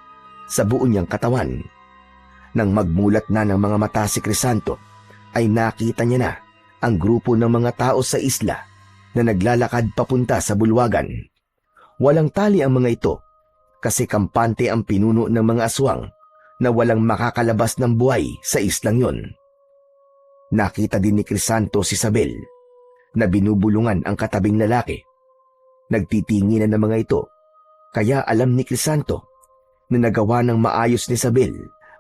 sa buo niyang katawan. Nang magmulat na ng mga mata si Crisanto, ay nakita niya na ang grupo ng mga tao sa isla na naglalakad papunta sa bulwagan. Walang tali ang mga ito kasi kampante ang pinuno ng mga aswang na walang makakalabas ng buhay sa islang yon. Nakita din ni Crisanto si Isabel na binubulungan ang katabing lalaki. Nagtitinginan ng mga ito, kaya alam ni Crisanto na nagawa ng maayos ni Isabel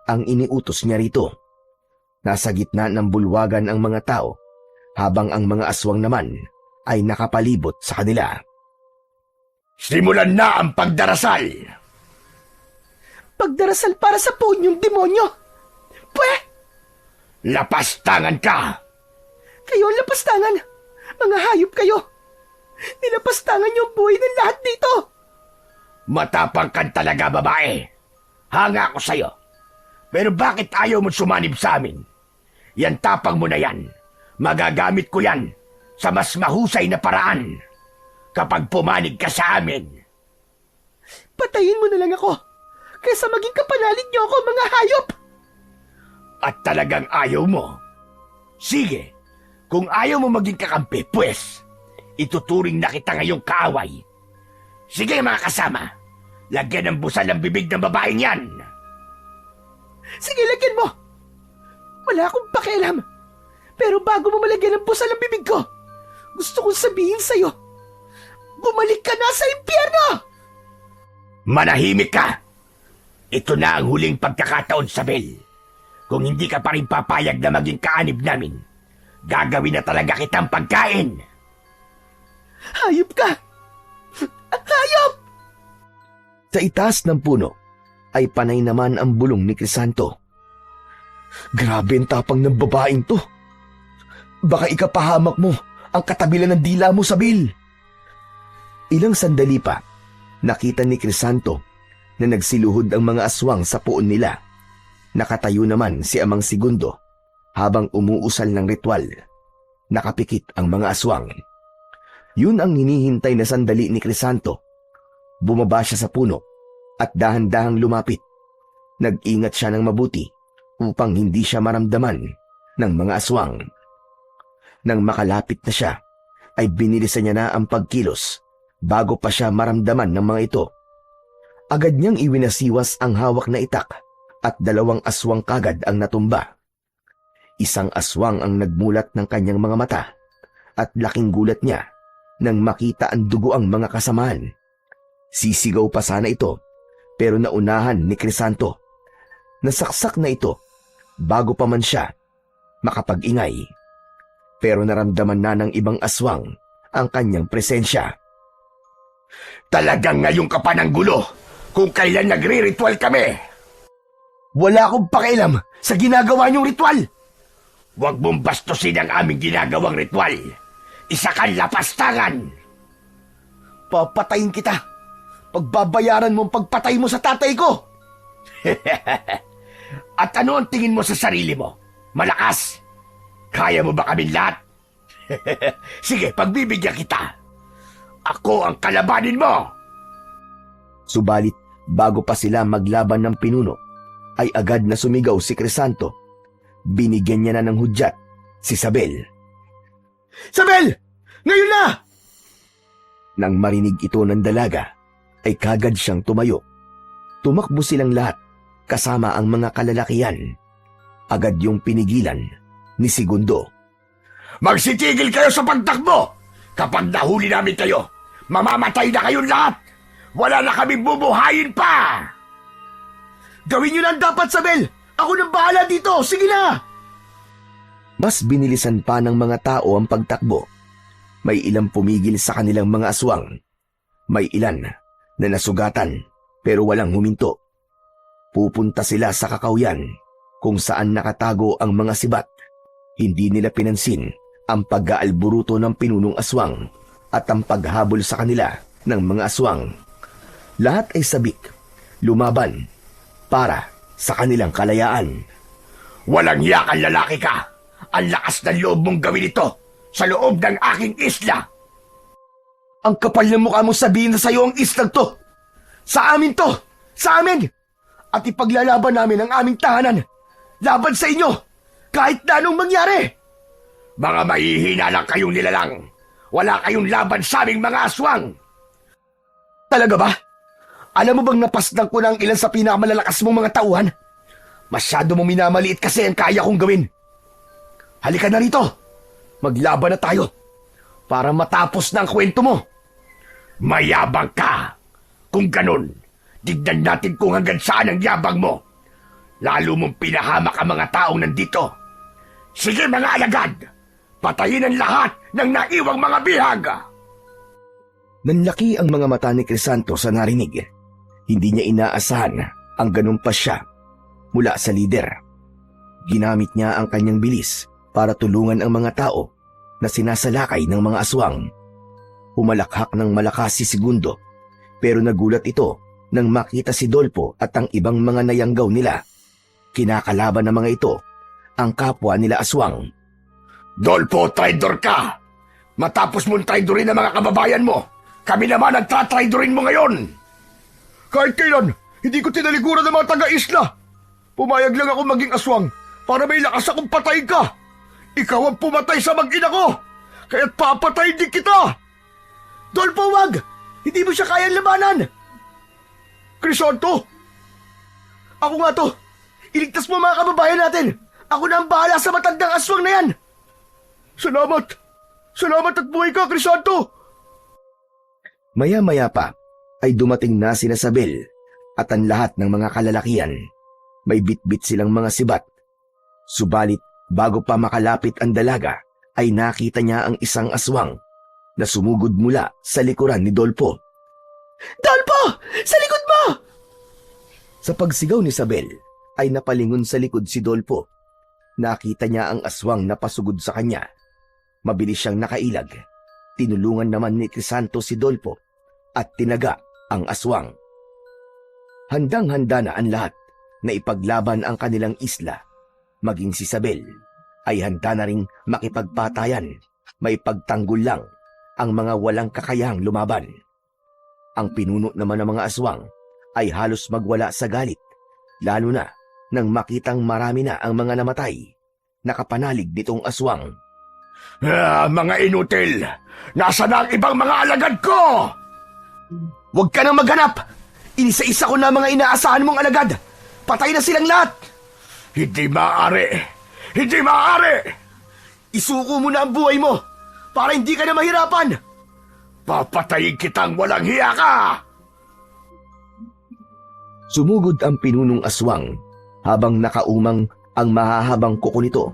ang iniutos niya rito. Nasa gitna ng bulwagan ang mga tao, habang ang mga aswang naman ay nakapalibot sa kanila. Simulan na ang pagdarasal! Pagdarasal para sa punyong demonyo! Pwe! Lapastangan ka! Kayo ang lapastangan! Mga hayop kayo! Nilapastangan niyo ang buhay ng lahat dito! Matapang ka talaga, babae. Hanga ako sa'yo. Pero bakit ayaw mo sumanib sa amin? Yan tapang mo na yan. Magagamit ko yan sa mas mahusay na paraan kapag pumanig ka sa amin. Patayin mo na lang ako kaysa maging kapanalig niyo ako, mga hayop! At talagang ayaw mo? Sige, kung ayaw mo maging kakampi, pues, ituturing na kita ngayong kaaway. Sige mga kasama, lagyan ng busal ang bibig ng babaeng yan. Sige, lagyan mo! Wala akong pakialam. Pero bago mo malagyan ng busal ang bibig ko, gusto kong sabihin sa'yo, bumalik ka na sa impyerno! Manahimik ka! Ito na ang huling pagkakataon, Isabel. Kung hindi ka pa rin papayag na maging kaanib namin, gagawin na talaga kitang pagkain. Hayop ka! Hayop! Sa itaas ng puno ay panay naman ang bulong ni Crisanto. Grabe ang tapang ng babaeng to. Baka ikapahamak mo ang katabilan ng dila mo, Sabil. Ilang sandali pa, nakita ni Crisanto na nagsiluhod ang mga aswang sa puon nila. Nakatayo naman si Amang Segundo habang umuusal ng ritual. Nakapikit ang mga aswang. Yun ang hinihintay na sandali ni Crisanto. Bumaba siya sa puno at dahan-dahang lumapit. Nag-ingat siya ng mabuti upang hindi siya maramdaman ng mga aswang. Nang makalapit na siya, ay binilisan niya na ang pagkilos bago pa siya maramdaman ng mga ito. Agad niyang iwinasiwas ang hawak na itak at 2 aswang kagad ang natumba. Isang aswang ang nagmulat ng kanyang mga mata at laking gulat niya nang makita ang dugo ang mga kasamaan. Sisigaw pa sana ito pero naunahan ni Crisanto. Nasaksak na ito bago pa man siya makapag-ingay. Pero naramdaman na ng ibang aswang ang kanyang presensya. Talagang ngayon ka pa ng gulo kung kailan nagre-ritual kami. Wala akong pakialam sa ginagawa niyong ritual. Huwag mong bastusin ang aming ginagawang ritual. Isa kang lapastangan. Papatayin kita. Pagbabayaran mo ang pagpatay mo sa tatay ko. At ano ang tingin mo sa sarili mo? Malakas? Kaya mo ba kaming lahat? Sige, pagbibigyan kita. Ako ang kalabanin mo. Subalit, bago pa sila maglaban ng pinuno, ay agad na sumigaw si Crisanto. Binigyan niya na ng hudyat si Isabel. Isabel! Ngayon na! Nang marinig ito ng dalaga, ay kagad siyang tumayo. Tumakbo silang lahat, kasama ang mga kalalakihan. Agad yung pinigilan ni Segundo. Magsitigil kayo sa pagtakbo! Kapag nahuli namin kayo, mamamatay na kayong lahat! Wala na kaming bubuhayin pa! Gawin niyo lang dapat, Isabel! Ako nang bahala dito! Sige na! Mas binilisan pa ng mga tao ang pagtakbo. May ilang pumigil sa kanilang mga aswang. May ilan na nasugatan pero walang huminto. Pupunta sila sa kakawyan kung saan nakatago ang mga sibat. Hindi nila pinansin ang pag-aalburuto ng pinunong aswang at ang paghabol sa kanila ng mga aswang. Lahat ay sabik, lumaban, para sa kanilang kalayaan. Walang yakan lalaki ka! Ang lakas ng loob mong gawin ito sa loob ng aking isla! Ang kapal ng mukha mong sabihin na sa'yo ang islang to! Sa amin to! Sa amin! At ipaglalaban namin ang aming tahanan! Laban sa inyo! Kahit na anong mangyari! Mga mahihina lang kayong nilalang! Wala kayong laban sa aming mga aswang! Talaga ba? Alam mo bang napaslang ko ng ilan sa pinakamalalakas mong mga tauhan? Masyado mong minamaliit kasi ang kaya kong gawin. Halika na rito! Maglaban na tayo! Para matapos na ang kwento mo! Mayabang ka! Kung ganun, tignan natin kung hanggang saan ang yabang mo. Lalo mong pinahamak ang mga taong nandito. Sige mga alagad! Patayin ang lahat ng naiwang mga bihag! Nanlaki ang mga mata ni Crisanto sa narinig. Hindi niya inaasahan ang ganun pa siya mula sa lider. Ginamit niya ang kanyang bilis para tulungan ang mga tao na sinasalakay ng mga aswang. Humalakhak ng malakas si Segundo, pero nagulat ito nang makita si Dolpo at ang ibang mga nayanggaw nila. Kinakalaban ng mga ito ang kapwa nila aswang. Dolpo, traidor ka! Matapos mong traidorin ang mga kababayan mo, kami naman ang tatraidorin mo ngayon! Kahit kailan, hindi ko tinalikuran ng mga taga-isla. Pumayag lang ako maging aswang para may lakas akong patayin ka. Ikaw ang pumatay sa mag-ina ko, kaya't papatayin din kita! Dolpo, wag! Hindi mo siya kayang labanan! Crisanto! Ako nga to! Iligtas mo mga kababayan natin! Ako na ang bahala sa matandang aswang na yan! Salamat! Salamat at buhay ka, Crisanto! Maya-maya pa ay dumating na sina Sabel at ang lahat ng mga kalalakian. May bitbit silang mga sibat. Subalit bago pa makalapit ang dalaga ay nakita niya ang isang aswang na sumugod mula sa likuran ni Dolpo. Dolpo! Sa likod mo! Sa pagsigaw ni Sabel ay napalingon sa likod si Dolpo. Nakita niya ang aswang na pasugod sa kanya. Mabilis siyang nakailag. Tinulungan naman ni Crisanto si Dolpo at tinaga ang aswang. Handang-handa na ang lahat na ipaglaban ang kanilang isla. Maging si Sabel ay handa na ring makipagpatayan. May pagtanggol lang ang mga walang kakayahang lumaban. Ang pinuno naman ng mga aswang ay halos magwala sa galit, lalo na nang makitang marami na ang mga namatay. Nakapanalig nitong aswang. Mga inutil! Nasaan na ang ibang mga alagad ko? Huwag ka nang maghanap! Inisa-isa ko na mga inaasahan mong alagad! Patay na silang lahat! Hindi maaari! Hindi maaari! Isuko mo na ang buhay mo para hindi ka na mahirapan! Papatayin kitang walang hiya ka! Sumugod ang pinunong aswang habang nakaumang ang mahahabang kuko nito.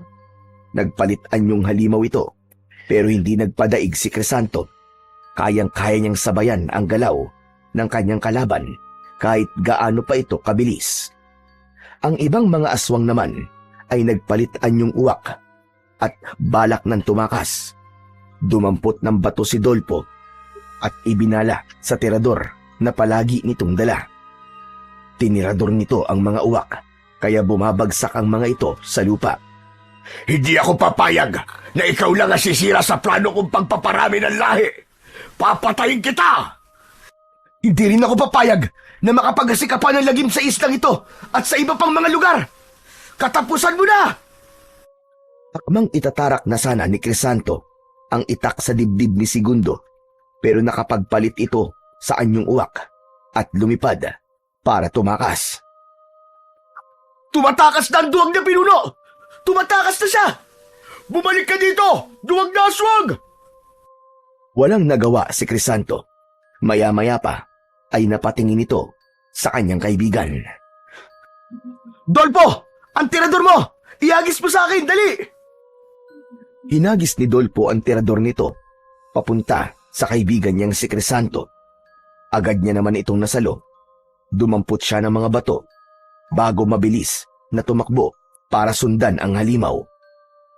Nagpalit anyong halimaw ito, pero hindi nagpadaig si Crisanto. Kayang-kaya niyang sabayan ang galaw ng kanyang kalaban kahit gaano pa ito kabilis. Ang ibang mga aswang naman ay nagpalit anyong uwak at balak ng tumakas. Dumampot ng bato si Dolpo at ibinala sa tirador na palagi nitong dala. Tinirador nito ang mga uwak kaya bumabagsak ang mga ito sa lupa. Hindi ako papayag na ikaw lang ang sisira sa plano kong pagpaparami ng lahi. Papatayin kita! Hindi rin ako papayag na makapagasikat pa ng lagim sa islang ito at sa iba pang mga lugar. Katapusan mo na! Akmang itatarak na sana ni Crisanto ang itak sa dibdib ni Segundo, pero nakapagpalit ito sa anyong uwak at lumipad para tumakas. Tumatakas na ang duwag na pinuno! Tumatakas na siya! Bumalik ka dito! Duwag na aswang! Walang nagawa si Crisanto. Maya-maya pa ay napatingin ito sa kanyang kaibigan. Dolpo! Ang tirador mo! Ihagis mo sa akin, dali! Hinagis ni Dolpo ang tirador nito papunta sa kaibigan niyang si Crisanto. Agad niya naman itong nasalo. Dumampot siya ng mga bato bago mabilis na tumakbo para sundan ang halimaw.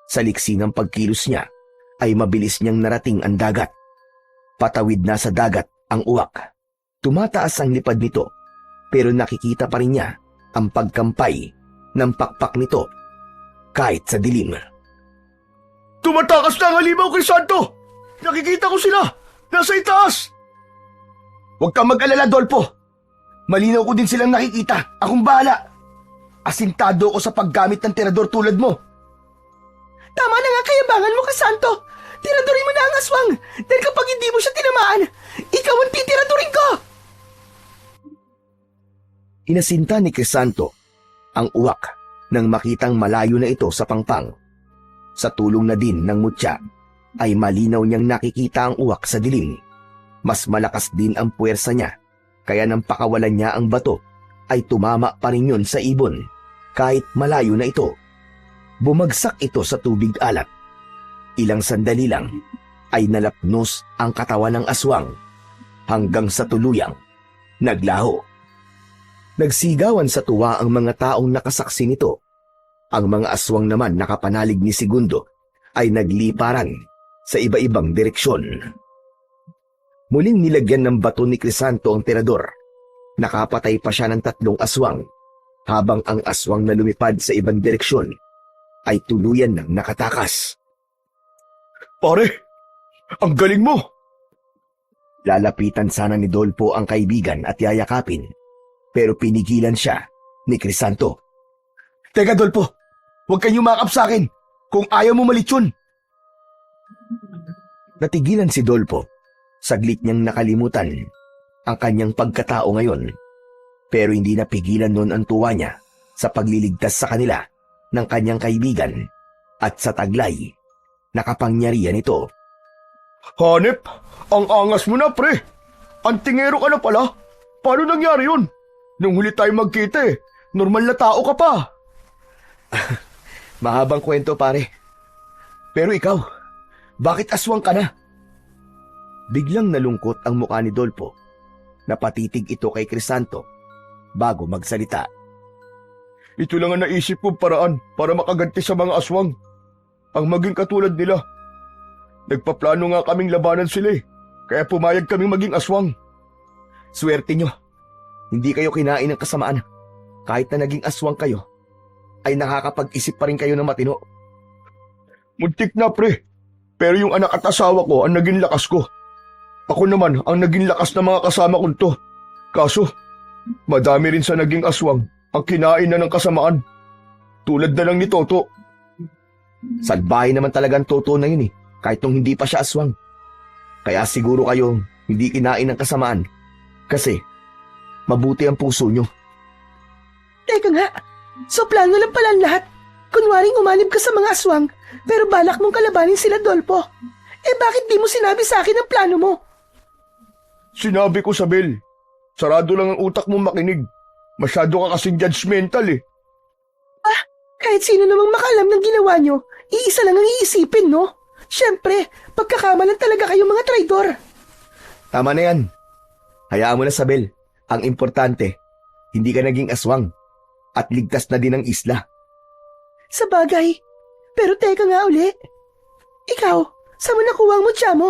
Sa liksi ng pagkilos niya ay mabilis niyang narating ang dagat. Patawid na sa dagat ang uwak. Tumataas ang lipad nito pero nakikita pa rin niya ang pagkampay ng pakpak nito kahit sa dilim. Tumatakas na ang halimaw, Crisanto! Nakikita ko sila! Nasa itaas! Huwag kang mag-alala, Dolpo. Malinaw ko din silang nakikita. Akong bahala. Asintado ko sa paggamit ng tirador tulad mo. Tama na nga kayabangan mo, Crisanto. Tiradorin mo na ang aswang. Dahil kapag hindi mo siya tinamaan, ikaw ang titiradorin ko. Inasinta ni Crisanto ang uwak nang makitang malayo na ito sa pangpang. Sa tulong na din ng mutya ay malinaw niyang nakikita ang uwak sa dilim. Mas malakas din ang puwersa niya, kaya nang pakawalan niya ang bato ay tumama pa rin yun sa ibon kahit malayo na ito. Bumagsak ito sa tubig alat. Ilang sandali lang ay nalapnos ang katawan ng aswang hanggang sa tuluyang naglaho. Nagsigawan sa tuwa ang mga taong nakasaksi nito. Ang mga aswang naman nakapanalig ni Segundo ay nagliparan sa iba-ibang direksyon. Muling nilagyan ng bato ni Crisanto ang tirador. Nakapatay pa siya ng 3 aswang, habang ang aswang na lumipad sa ibang direksyon ay tuluyan ng nakatakas. Pare, ang galing mo! Lalapitan sana ni Dolpo ang kaibigan at yayakapin, pero pinigilan siya ni Crisanto. Teka, Dolpo, huwag kang yumakap sa akin kung ayaw mo malitsyon. Natigilan si Dolpo. Saglit niyang nakalimutan ang kanyang pagkatao ngayon, pero hindi napigilan noon ang tuwa niya sa pagliligtas sa kanila ng kanyang kaibigan at sa taglay na kapangyarihan nito. Hanep, ang angas mo na, pre. Antingero ka na pala. Paano nangyari yun? Nung huli tayo magkita normal na tao ka pa. Mahabang kwento, pare. Pero ikaw, bakit aswang ka na? Biglang nalungkot ang mukha ni Dolpo. Napatitig ito kay Crisanto bago magsalita. Ito lang ang naisip kong paraan para makaganti sa mga aswang. Ang maging katulad nila. Nagpaplano nga kaming labanan sila kaya pumayag kaming maging aswang. Swerte nyo. Hindi kayo kinain ng kasamaan. Kahit na naging aswang kayo, ay nakakapag-isip pa rin kayo ng matino. Muntik na, pre. Pero yung anak at asawa ko ang naging lakas ko. Ako naman ang naging lakas ng mga kasama kong to. Kaso, madami rin sa naging aswang ang kinain na ng kasamaan. Tulad na lang ni Toto. Salbahe naman talaga ang Toto na yun kahit nung hindi pa siya aswang. Kaya siguro kayo hindi kinain ng kasamaan kasi mabuti ang puso nyo. Teka nga, so plano lang pala ang lahat. Kunwaring umanib ka sa mga aswang, pero balak mong kalabanin sila, Dolpo. Bakit di mo sinabi sa akin ang plano mo? Sinabi ko sa Bel, sarado lang ang utak mo makinig. Masyado ka kasing judgmental Kahit sino namang makalam ng ginawa nyo, iisa lang ang iisipin, no? Siyempre, pagkakamalan talaga kayong mga traidor. Tama na yan. Hayaan mo na, Sabel. Ang importante, hindi ka naging aswang at ligtas na din ang isla. Sa bagay, pero teka nga uli. Ikaw, saan mo nakuha ang mutya mo?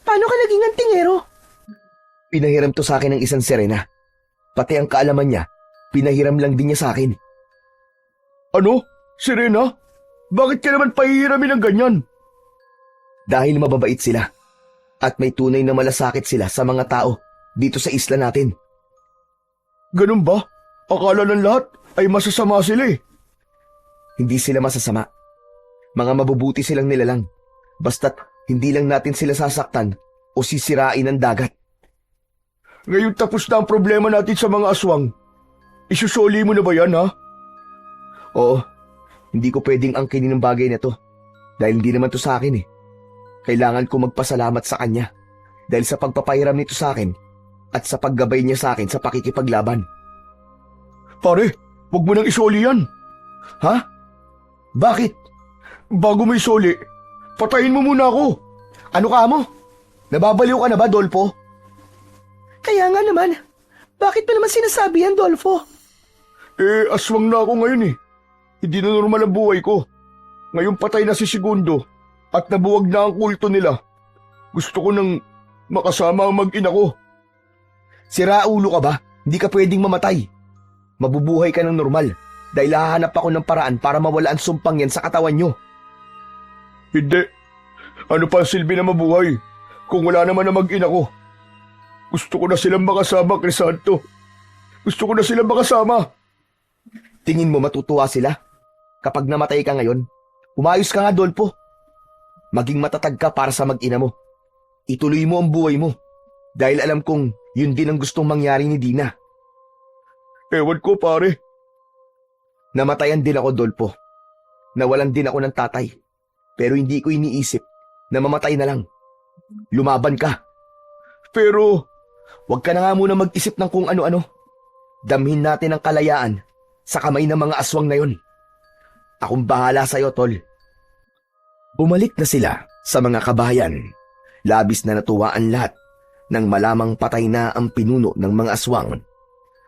Paano ka naging antingero? Pinahiram to sa akin ng isang Serena. Pati ang kaalaman niya, pinahiram lang din niya sa akin. Ano? Serena? Bakit ka naman pahihiramin ng ganyan? Dahil mababait sila at may tunay na malasakit sila sa mga tao dito sa isla natin. Ganun ba? Akala ng lahat ay masasama sila Hindi sila masasama. Mga mabubuti silang nilalang. Basta't hindi lang natin sila sasaktan o sisirain ng dagat. Ngayon tapos na ang problema natin sa mga aswang. Isusuli mo na ba yan, ha? Oo, hindi ko pwedeng angkinin ng bagay na to dahil hindi naman to sa akin Kailangan ko magpasalamat sa kanya dahil sa pagpapahiram nito sa akin at sa paggabay niya sa akin sa pakikipaglaban. Pare, huwag mo nang isuli yan. Ha? Bakit? Bago mo isuli, patayin mo muna ako. Ano ka mo? Nababaliw ka na ba, Dolpo? Kaya nga naman, bakit pa naman sinasabi yan, Dolfo? Aswang na ako ngayon eh. Hindi na normal ang buhay ko. Ngayon patay na si Segundo at nabuwag na ang kulto nila. Gusto ko nang makasama ang mag-ina ko. Sira ulo ka ba? Hindi ka pwedeng mamatay. Mabubuhay ka ng normal dahil hahanap ako ng paraan para mawala ang sumpang yan sa katawan nyo. Hindi. Ano pa ang silbi na mabuhay kung wala naman ang mag-ina ko? Gusto ko na silang makasama, Crisanto. Gusto ko na silang makasama. Tingin mo matutuwa sila? Kapag namatay ka ngayon, umayos ka nga, Dolpo. Maging matatag ka para sa mag-ina mo. Ituloy mo ang buhay mo dahil alam kong yun din ang gustong mangyari ni Dina. Ewan ko, pare. Namatayan din ako, Dolpo. Nawalan din ako ng tatay. Pero hindi ko iniisip na mamatay na lang. Lumaban ka. Pero, Huwag ka na nga muna mag-isip ng kung ano-ano. Damhin natin ang kalayaan sa kamay ng mga aswang na yun. Akong bahala sa'yo, Tol. Bumalik na sila sa mga kabayan. Labis na natuwa ang lahat nang malamang patay na ang pinuno ng mga aswang.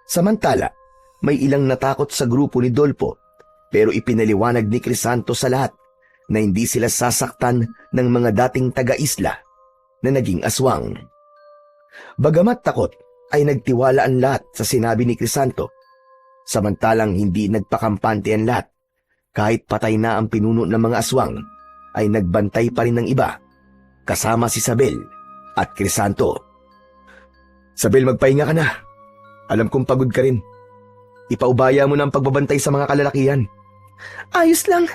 Samantala, may ilang natakot sa grupo ni Dolpo pero ipinaliwanag ni Crisanto sa lahat na hindi sila sasaktan ng mga dating taga-isla na naging aswang. Bagamat takot, ay nagtiwala ang lahat sa sinabi ni Crisanto. Samantalang hindi nagpakampante ang lahat. Kahit patay na ang pinuno ng mga aswang, ay nagbantay pa rin ng iba, kasama si Sabel at Crisanto. Sabel, magpahinga ka na. Alam kong pagod ka rin. Ipaubaya mo na ang pagbabantay sa mga kalalakihan. Ayos lang.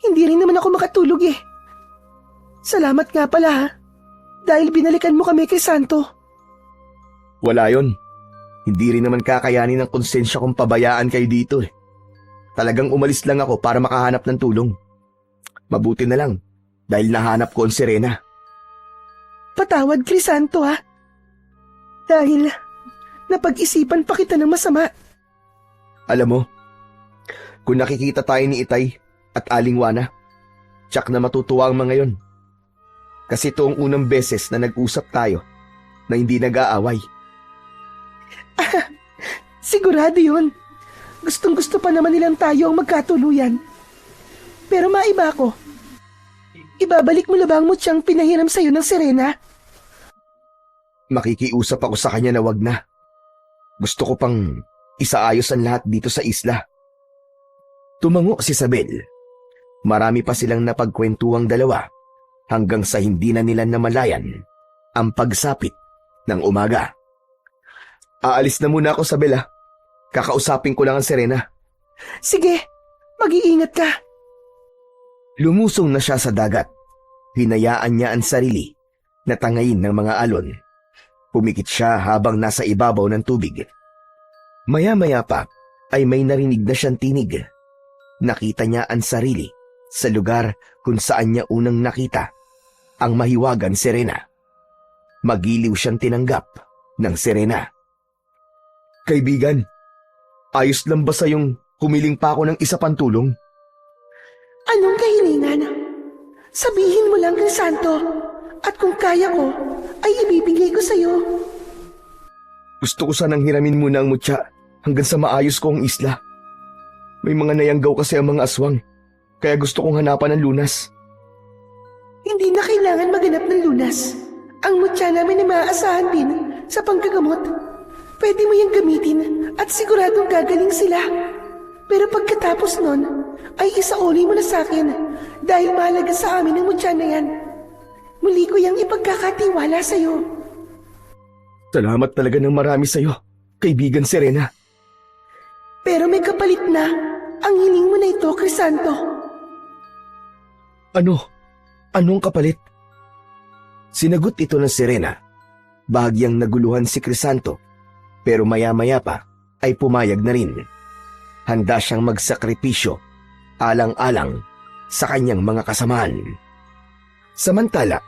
Hindi rin naman ako makatulog eh. Salamat nga pala ha. Dahil binalikan mo kami kay Santo. Wala yon. Hindi rin naman kakayanin ng konsensya kong pabayaan kayo dito eh. Talagang umalis lang ako para makahanap ng tulong. Mabuti na lang dahil nahanap ko ang Serena. Patawad, Crisanto ha. Dahil napag-isipan pa kita ng masama. Alam mo, kung nakikita tayo ni Itay at Aling Wana, tsak na matutuwa ang mga yon. Kasi ito ang unang beses na nag-usap tayo na hindi nag-aaway. Sigurado yun. Gustong-gusto pa naman nilang tayo ang magkatuluyan. Pero maiba ko. Ibabalik mo labang mo siyang pinahiram sa'yo ng Serena? Makikiusap ako sa kanya na wag na. Gusto ko pang isaayos ang lahat dito sa isla. Tumango si Sabel. Marami pa silang napagkwentuang dalawa hanggang sa hindi na nila namalayan ang pagsapit ng umaga. Aalis na muna ako, Sabel ha. Kakausapin ko lang ang Serena. Sige, mag-iingat ka. Lumusong na siya sa dagat. Hinayaan niya ang sarili na tangayin ng mga alon. Pumikit siya habang nasa ibabaw ng tubig. Maya-maya pa ay may narinig na siyang tinig. Nakita niya ang sarili sa lugar kung saan niya unang nakita ang mahiwagang Serena. Magiliw siyang tinanggap ng Serena. Kaibigan, ayos lang ba sa'yong humiling pa ako ng isa pang tulong? Anong kahilingan? Sabihin mo lang, Crisanto. At kung kaya ko, ay ibibigay ko sa'yo. Gusto ko sanang hiramin muna ang mutya hanggang sa maayos ko ang isla. May mga nayanggaw kasi ang mga aswang, kaya gusto kong hanapan ng lunas. Hindi na kailangan maganap ng lunas. Ang mutya namin ay maaasahan din sa panggagamot. Pwede mo yung gamitin at siguradong gagaling sila. Pero pagkatapos nun, ay isauli mo na sa akin dahil mahalaga sa amin ang mutya na yan. Muli ko yung ipagkakatiwala sa'yo. Salamat talaga ng marami sa'yo, kaibigan Serena. Pero may kapalit na ang hiling mo na ito, Crisanto. Ano? Anong kapalit? Sinagot ito ng Serena. Bahagyang naguluhan si Crisanto, pero maya-maya pa ay pumayag na rin. Handa siyang magsakripisyo, alang-alang sa kanyang mga kasamaan. Samantala,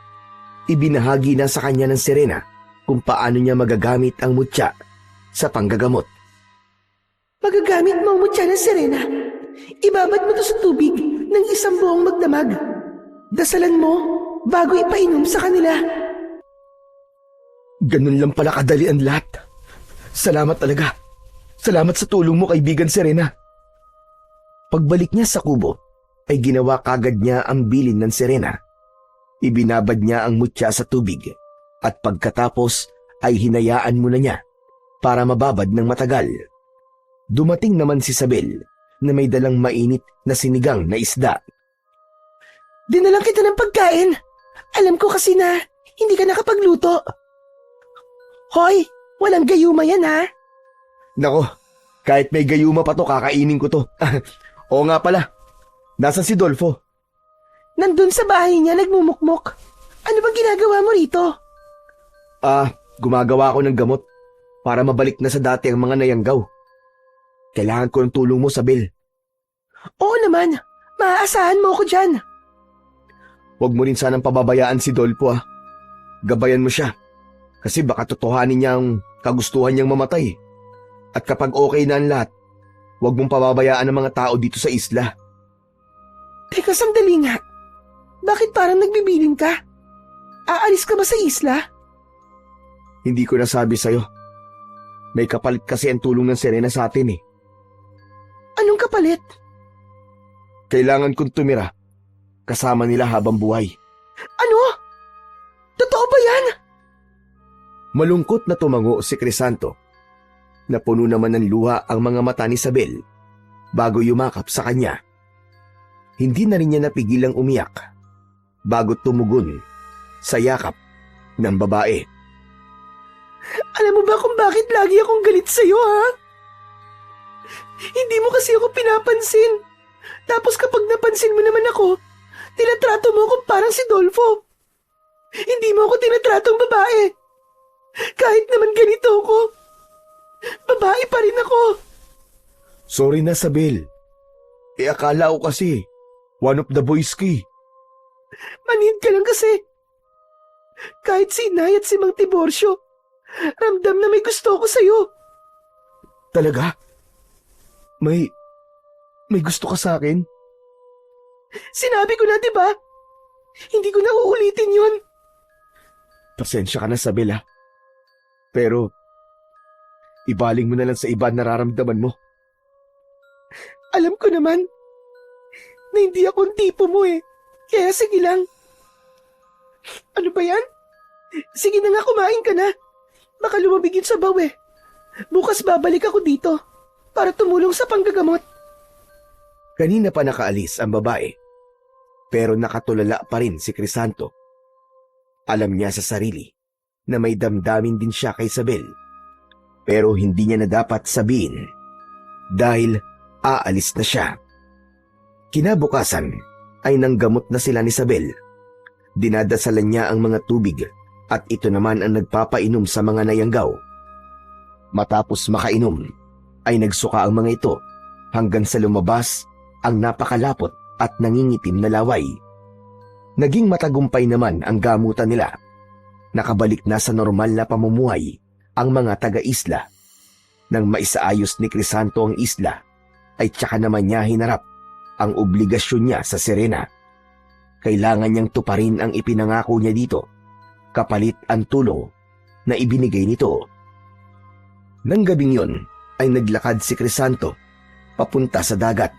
ibinahagi na sa kanya ng Serena kung paano niya magagamit ang mutya sa panggagamot. Magagamit mo ang mutya ng Serena. Ibabad mo to sa tubig ng isang buong magdamag. Dasalan mo bago ipainom sa kanila. Ganun lang pala kadali ang lahat. Salamat talaga. Salamat sa tulong mo, kaibigan Serena. Pagbalik niya sa kubo, ay ginawa kagad niya ang bilin ng Serena. Ibinabad niya ang mutya sa tubig at pagkatapos ay hinayaan muna niya para mababad ng matagal. Dumating naman si Isabel na may dalang mainit na sinigang na isda. Dinalang kita ng pagkain. Alam ko kasi na hindi ka nakapagluto. Hoy, walang gayuma yan ha. Nako, kahit may gayuma pa to, kakainin ko to. Oo nga pala, nasa si Dolfo? Nandun sa bahay niya nagmumukmok. Ano bang ginagawa mo rito? Gumagawa ako ng gamot para mabalik na sa dati ang mga nayanggaw. Kailangan ko ng tulong mo, Sabel. Oo naman, maaasahan mo ako dyan. Huwag mo rin sanang pababayaan si Dolfo Gabayan mo siya. Kasi baka totohanin niya ang kagustuhan niyang mamatay. At kapag okay na ang lahat, huwag mong pababayaan ang mga tao dito sa isla. Teka, sandali nga. Bakit parang nagbibiling ka? Aalis ka ba sa isla? Hindi ko nasabi sa'yo. May kapalit kasi ang tulong ng Serena sa atin eh. Anong kapalit? Kailangan kong tumira kasama nila habang buhay. Ano? Totoo ba yan? Malungkot na tumango si Crisanto. Napuno naman ng luha ang mga mata ni Isabel bago yumakap sa kanya. Hindi na rin niya napigilang umiyak bago tumugon sa yakap ng babae. Alam mo ba kung bakit lagi akong galit sa'yo, ha? Hindi mo kasi ako pinapansin. Tapos kapag napansin mo naman ako, tinatrato mo ako parang si Dolfo. Hindi mo ako tinatratong babae. Kahit naman ganito ako, babae pa rin ako. Sorry na, Isabel. Akala ko kasi one of the boys ki. Manhid ka lang kasi. Kahit si Inay at si Mang Tiborcio, ramdam na may gusto ko sa'yo. Talaga? May gusto ka sa akin? Sinabi ko na, diba? Hindi ko na uulitin yun. Pasensya ka na, Isabel Pero, ibaling mo na lang sa iba nararamdaman mo. Alam ko naman na hindi ako ang tipo mo eh. Kaya sige lang. Ano ba yan? Sige na nga, kumain ka na. Baka lumabig yun sa baw eh. Bukas babalik ako dito para tumulong sa panggagamot. Kanina pa nakaalis ang babae, pero nakatulala pa rin si Crisanto. Alam niya sa sarili na may damdamin din siya kay Isabel, pero hindi niya na dapat sabihin dahil aalis na siya. Kinabukasan ay nanggamot na sila ni Isabel. Dinadasalan niya ang mga tubig at ito naman ang nagpapainom sa mga nayanggaw. Matapos makainom ay nagsuka ang mga ito hanggang sa lumabas ang napakalapot at nangingitim na laway. Naging matagumpay naman ang gamutan nila. Nakabalik na sa normal na pamumuhay ang mga taga-isla. Nang maisaayos ni Crisanto ang isla, ay tsaka naman niya hinarap ang obligasyon niya sa Serena. Kailangan niyang tuparin ang ipinangako niya dito, kapalit ang tulong na ibinigay nito. Nang gabing yon ay naglakad si Crisanto papunta sa dagat.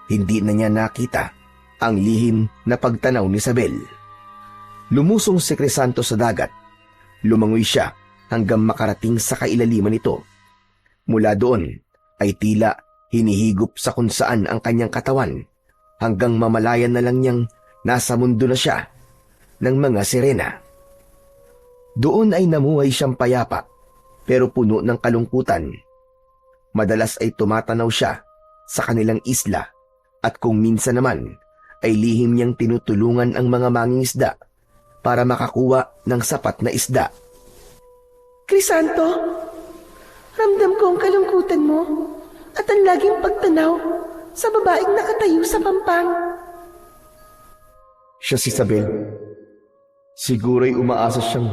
Hindi na niya nakita ang lihim na pagtanaw ni Isabel. Lumusong si Crisanto sa dagat. Lumangoy siya hanggang makarating sa kailaliman nito. Mula doon ay tila hinihigop sa kung saan ang kanyang katawan hanggang mamalayan na lang niyang nasa mundo na siya ng mga sirena. Doon ay namuhay siyang payapa pero puno ng kalungkutan. Madalas ay tumatanaw siya sa kanilang isla at kung minsan naman ay lihim niyang tinutulungan ang mga mangingisda para makakuha ng sapat na isda. Crisanto, ramdam ko ang kalungkutan mo at ang laging pagtanaw sa babaeng nakatayo sa pampang. Siya si Isabel. Siguro'y umaasa siyang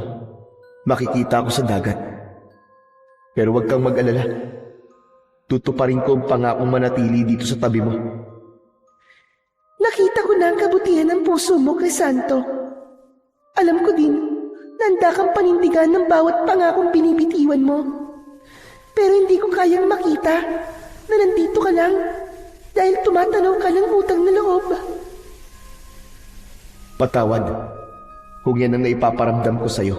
makikita ko sa dagat. Pero huwag kang mag-alala. Tutuparin ko ang pangakong manatili dito sa tabi mo. Nakita ko na ang kabutihan ng puso mo, Crisanto. Alam ko din Nanda kang panindigan ng bawat pangakong binibitiwan mo. Pero hindi ko kayang makita na nandito ka lang dahil tumatanaw ka ng utang na loob. Patawad kung yan ang naipaparamdam ko sa'yo.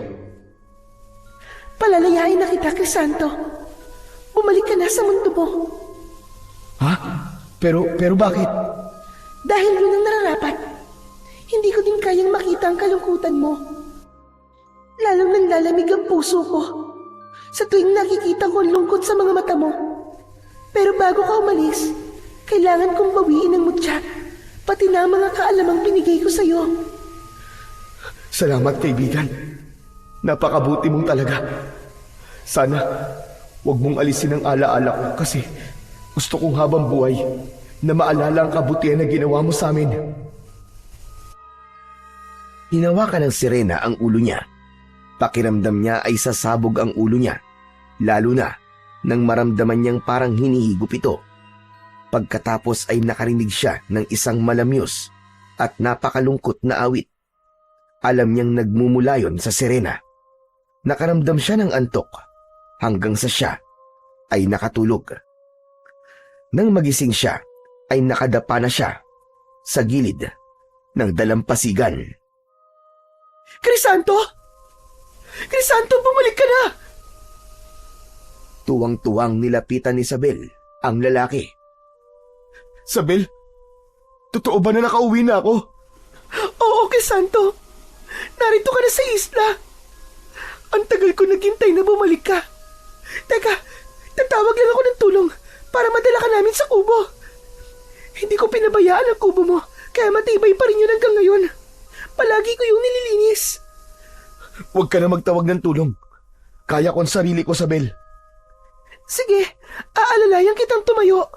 Palalayain na kita, Crisanto. Bumalik ka na sa mundo mo. Ha? Pero bakit? Dahil yun ang nararapat. Hindi ko din kayang makita ang kalungkutan mo. Lalong nanlalamig ang puso ko sa tuwing nakikita ko ang lungkot sa mga mata mo. Pero bago ka umalis, kailangan kong bawiin ang mutya, pati na ang mga kaalamang binigay ko sa'yo. Salamat, kaibigan. Napakabuti mong talaga. Sana, huwag mong alisin ang alaala ko kasi gusto kong habang buhay na maalala ang kabutihan na ginawa mo sa amin. Hinawakan ng Serena ang ulo niya. Pakiramdam niya ay sasabog ang ulo niya, lalo na nang maramdaman niyang parang hinihigop ito. Pagkatapos ay nakarinig siya ng isang malamyos at napakalungkot na awit. Alam niyang nagmumula yon sa Serena. Nakaramdam siya ng antok hanggang sa siya ay nakatulog. Nang magising siya, ay nakadapa na siya sa gilid ng dalampasigan. Crisanto! Crisanto, bumalik ka na! Tuwang-tuwang nilapitan ni Isabel ang lalaki. Sabel, totoo ba na nakauwi na ako? Oo, Crisanto. Narito ka na sa isla. Ang tagal ko naghintay na bumalik ka. Teka, tatawag lang ako ng tulong para madala ka namin sa kubo. Hindi ko pinabayaan ang kubo mo, kaya matibay pa rin yun hanggang ngayon. Palagi ko yung nililinis. Huwag ka na magtawag ng tulong. Kaya ko ang sarili ko, Sabel. Sige, aalalayan kitang tumayo.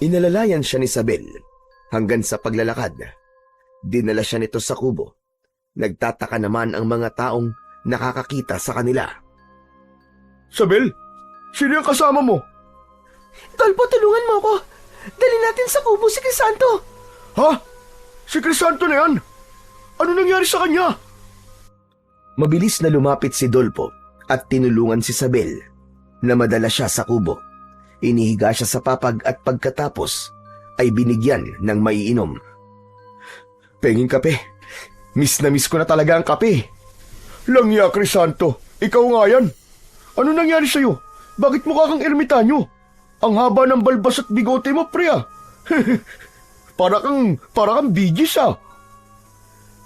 Inalalayan siya ni Isabel hanggang sa paglalakad. Dinala siya nito sa kubo. Nagtataka naman ang mga taong nakakakita sa kanila. Sabel, sino yung kasama mo? Dolpo, tulungan mo ako. Dali natin sa kubo si Crisanto. Ha? Si Crisanto na yan? Ano nangyari sa kanya? Mabilis na lumapit si Dolpo at tinulungan si Isabel na madala siya sa kubo. Inihiga siya sa papag at pagkatapos ay binigyan ng maiinom. Penging kape. Miss na miss ko na talaga ang kape. Langya, Crisanto. Ikaw nga yan. Ano nangyari sa'yo? Bakit mukha kang ermitanyo? Ang haba ng balbas at bigote mo, pre ah. para kang bigis ah.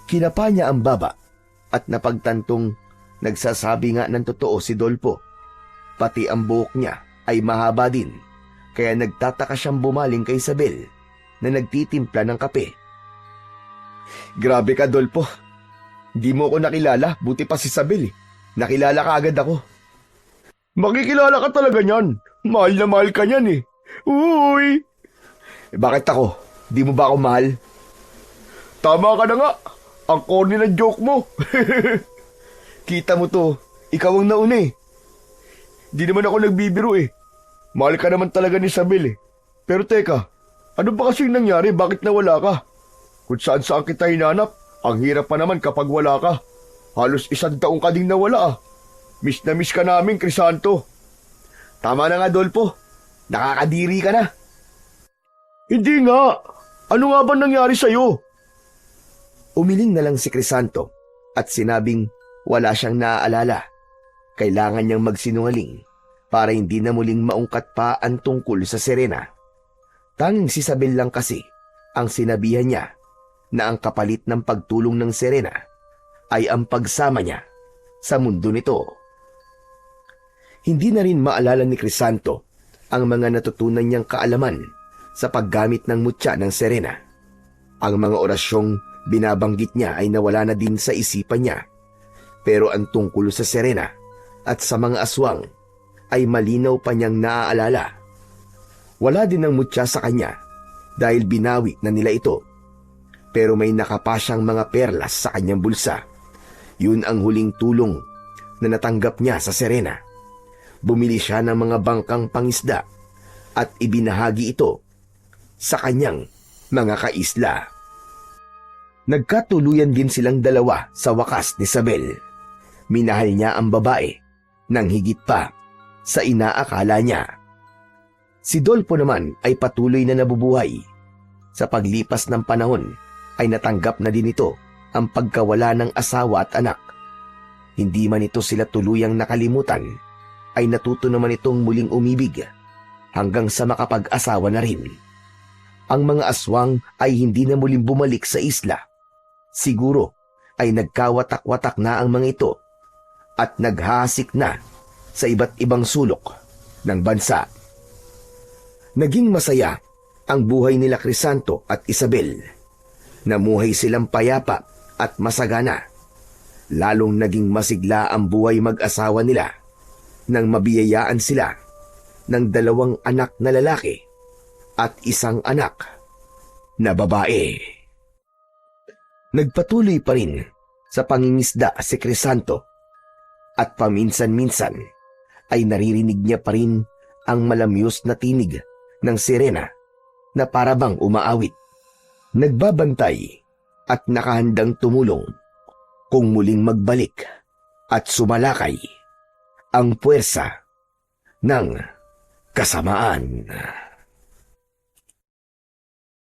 Kinapa niya ang baba at napagtantong nagsasabi nga ng totoo si Dolpo. Pati ang buhok niya ay mahaba din, kaya nagtataka siyang bumaling kay Isabel na nagtitimpla ng kape. Grabe ka, Dolpo. Di mo ako nakilala, buti pa si Isabel. Nakilala ka agad ako. Makikilala ka talaga niyan. Mahal na mahal ka niyan eh. Uy! Bakit ako? Di mo ba ako mahal? Tama ka na nga. Ang corny na joke mo. Kita mo to, ikaw ang nauna eh. Di naman ako nagbibiro eh. Mahal ka naman talaga ni Isabel eh. Pero teka, ano ba kasing nangyari? Bakit nawala ka? Kung saan kita hinanap, ang hirap pa naman kapag wala ka. Halos 1 taong ka ding nawala ah. Miss na miss ka namin, Crisanto. Tama na nga, Dolpo. Nakakadiri ka na. Hindi nga. Ano nga ba nangyari sa'yo? Umiling na lang si Crisanto at sinabing wala siyang naaalala. Kailangan niyang magsinungaling para hindi na muling maungkat pa ang tungkol sa Serena. Tanging si Isabel lang kasi ang sinabihan niya na ang kapalit ng pagtulong ng Serena ay ang pagsama niya sa mundo nito. Hindi na rin maalala ni Crisanto ang mga natutunan niyang kaalaman sa paggamit ng mutya ng Serena. Ang mga orasyong binabanggit niya ay nawala na din sa isipan niya. Pero ang tungkol sa Serena at sa mga aswang ay malinaw pa niyang naaalala. Wala din ang mutya sa kanya dahil binawi na nila ito. Pero may nakapasyang mga perlas sa kanyang bulsa. Yun ang huling tulong na natanggap niya sa Serena. Bumili siya ng mga bangkang pangisda at ibinahagi ito sa kanyang mga kaisla. Nagkatuluyan din silang dalawa sa wakas ni Isabel. Minahal niya ang babae nang higit pa sa inaakala niya. Si Dolpo naman ay patuloy na nabubuhay. Sa paglipas ng panahon ay natanggap na din ito ang pagkawala ng asawa at anak. Hindi man ito sila tuluyang nakalimutan, ay natuto naman itong muling umibig hanggang sa makapag-asawa na rin. Ang mga aswang ay hindi na muling bumalik sa isla. Siguro ay nagkawatak-watak na ang mga ito at naghasik na sa iba't ibang sulok ng bansa. Naging masaya ang buhay nila Crisanto at Isabel. Namuhay silang payapa at masagana. Lalong naging masigla ang buhay mag-asawa nila nang mabiyayaan sila ng 2 anak na lalaki at 1 anak na babae. Nagpatuloy pa rin sa pangingisda si Crisanto at paminsan-minsan ay naririnig niya pa rin ang malamyos na tinig ng sirena na parabang umaawit. Nagbabantay at nakahandang tumulong kung muling magbalik at sumalakay ang puwersa ng kasamaan.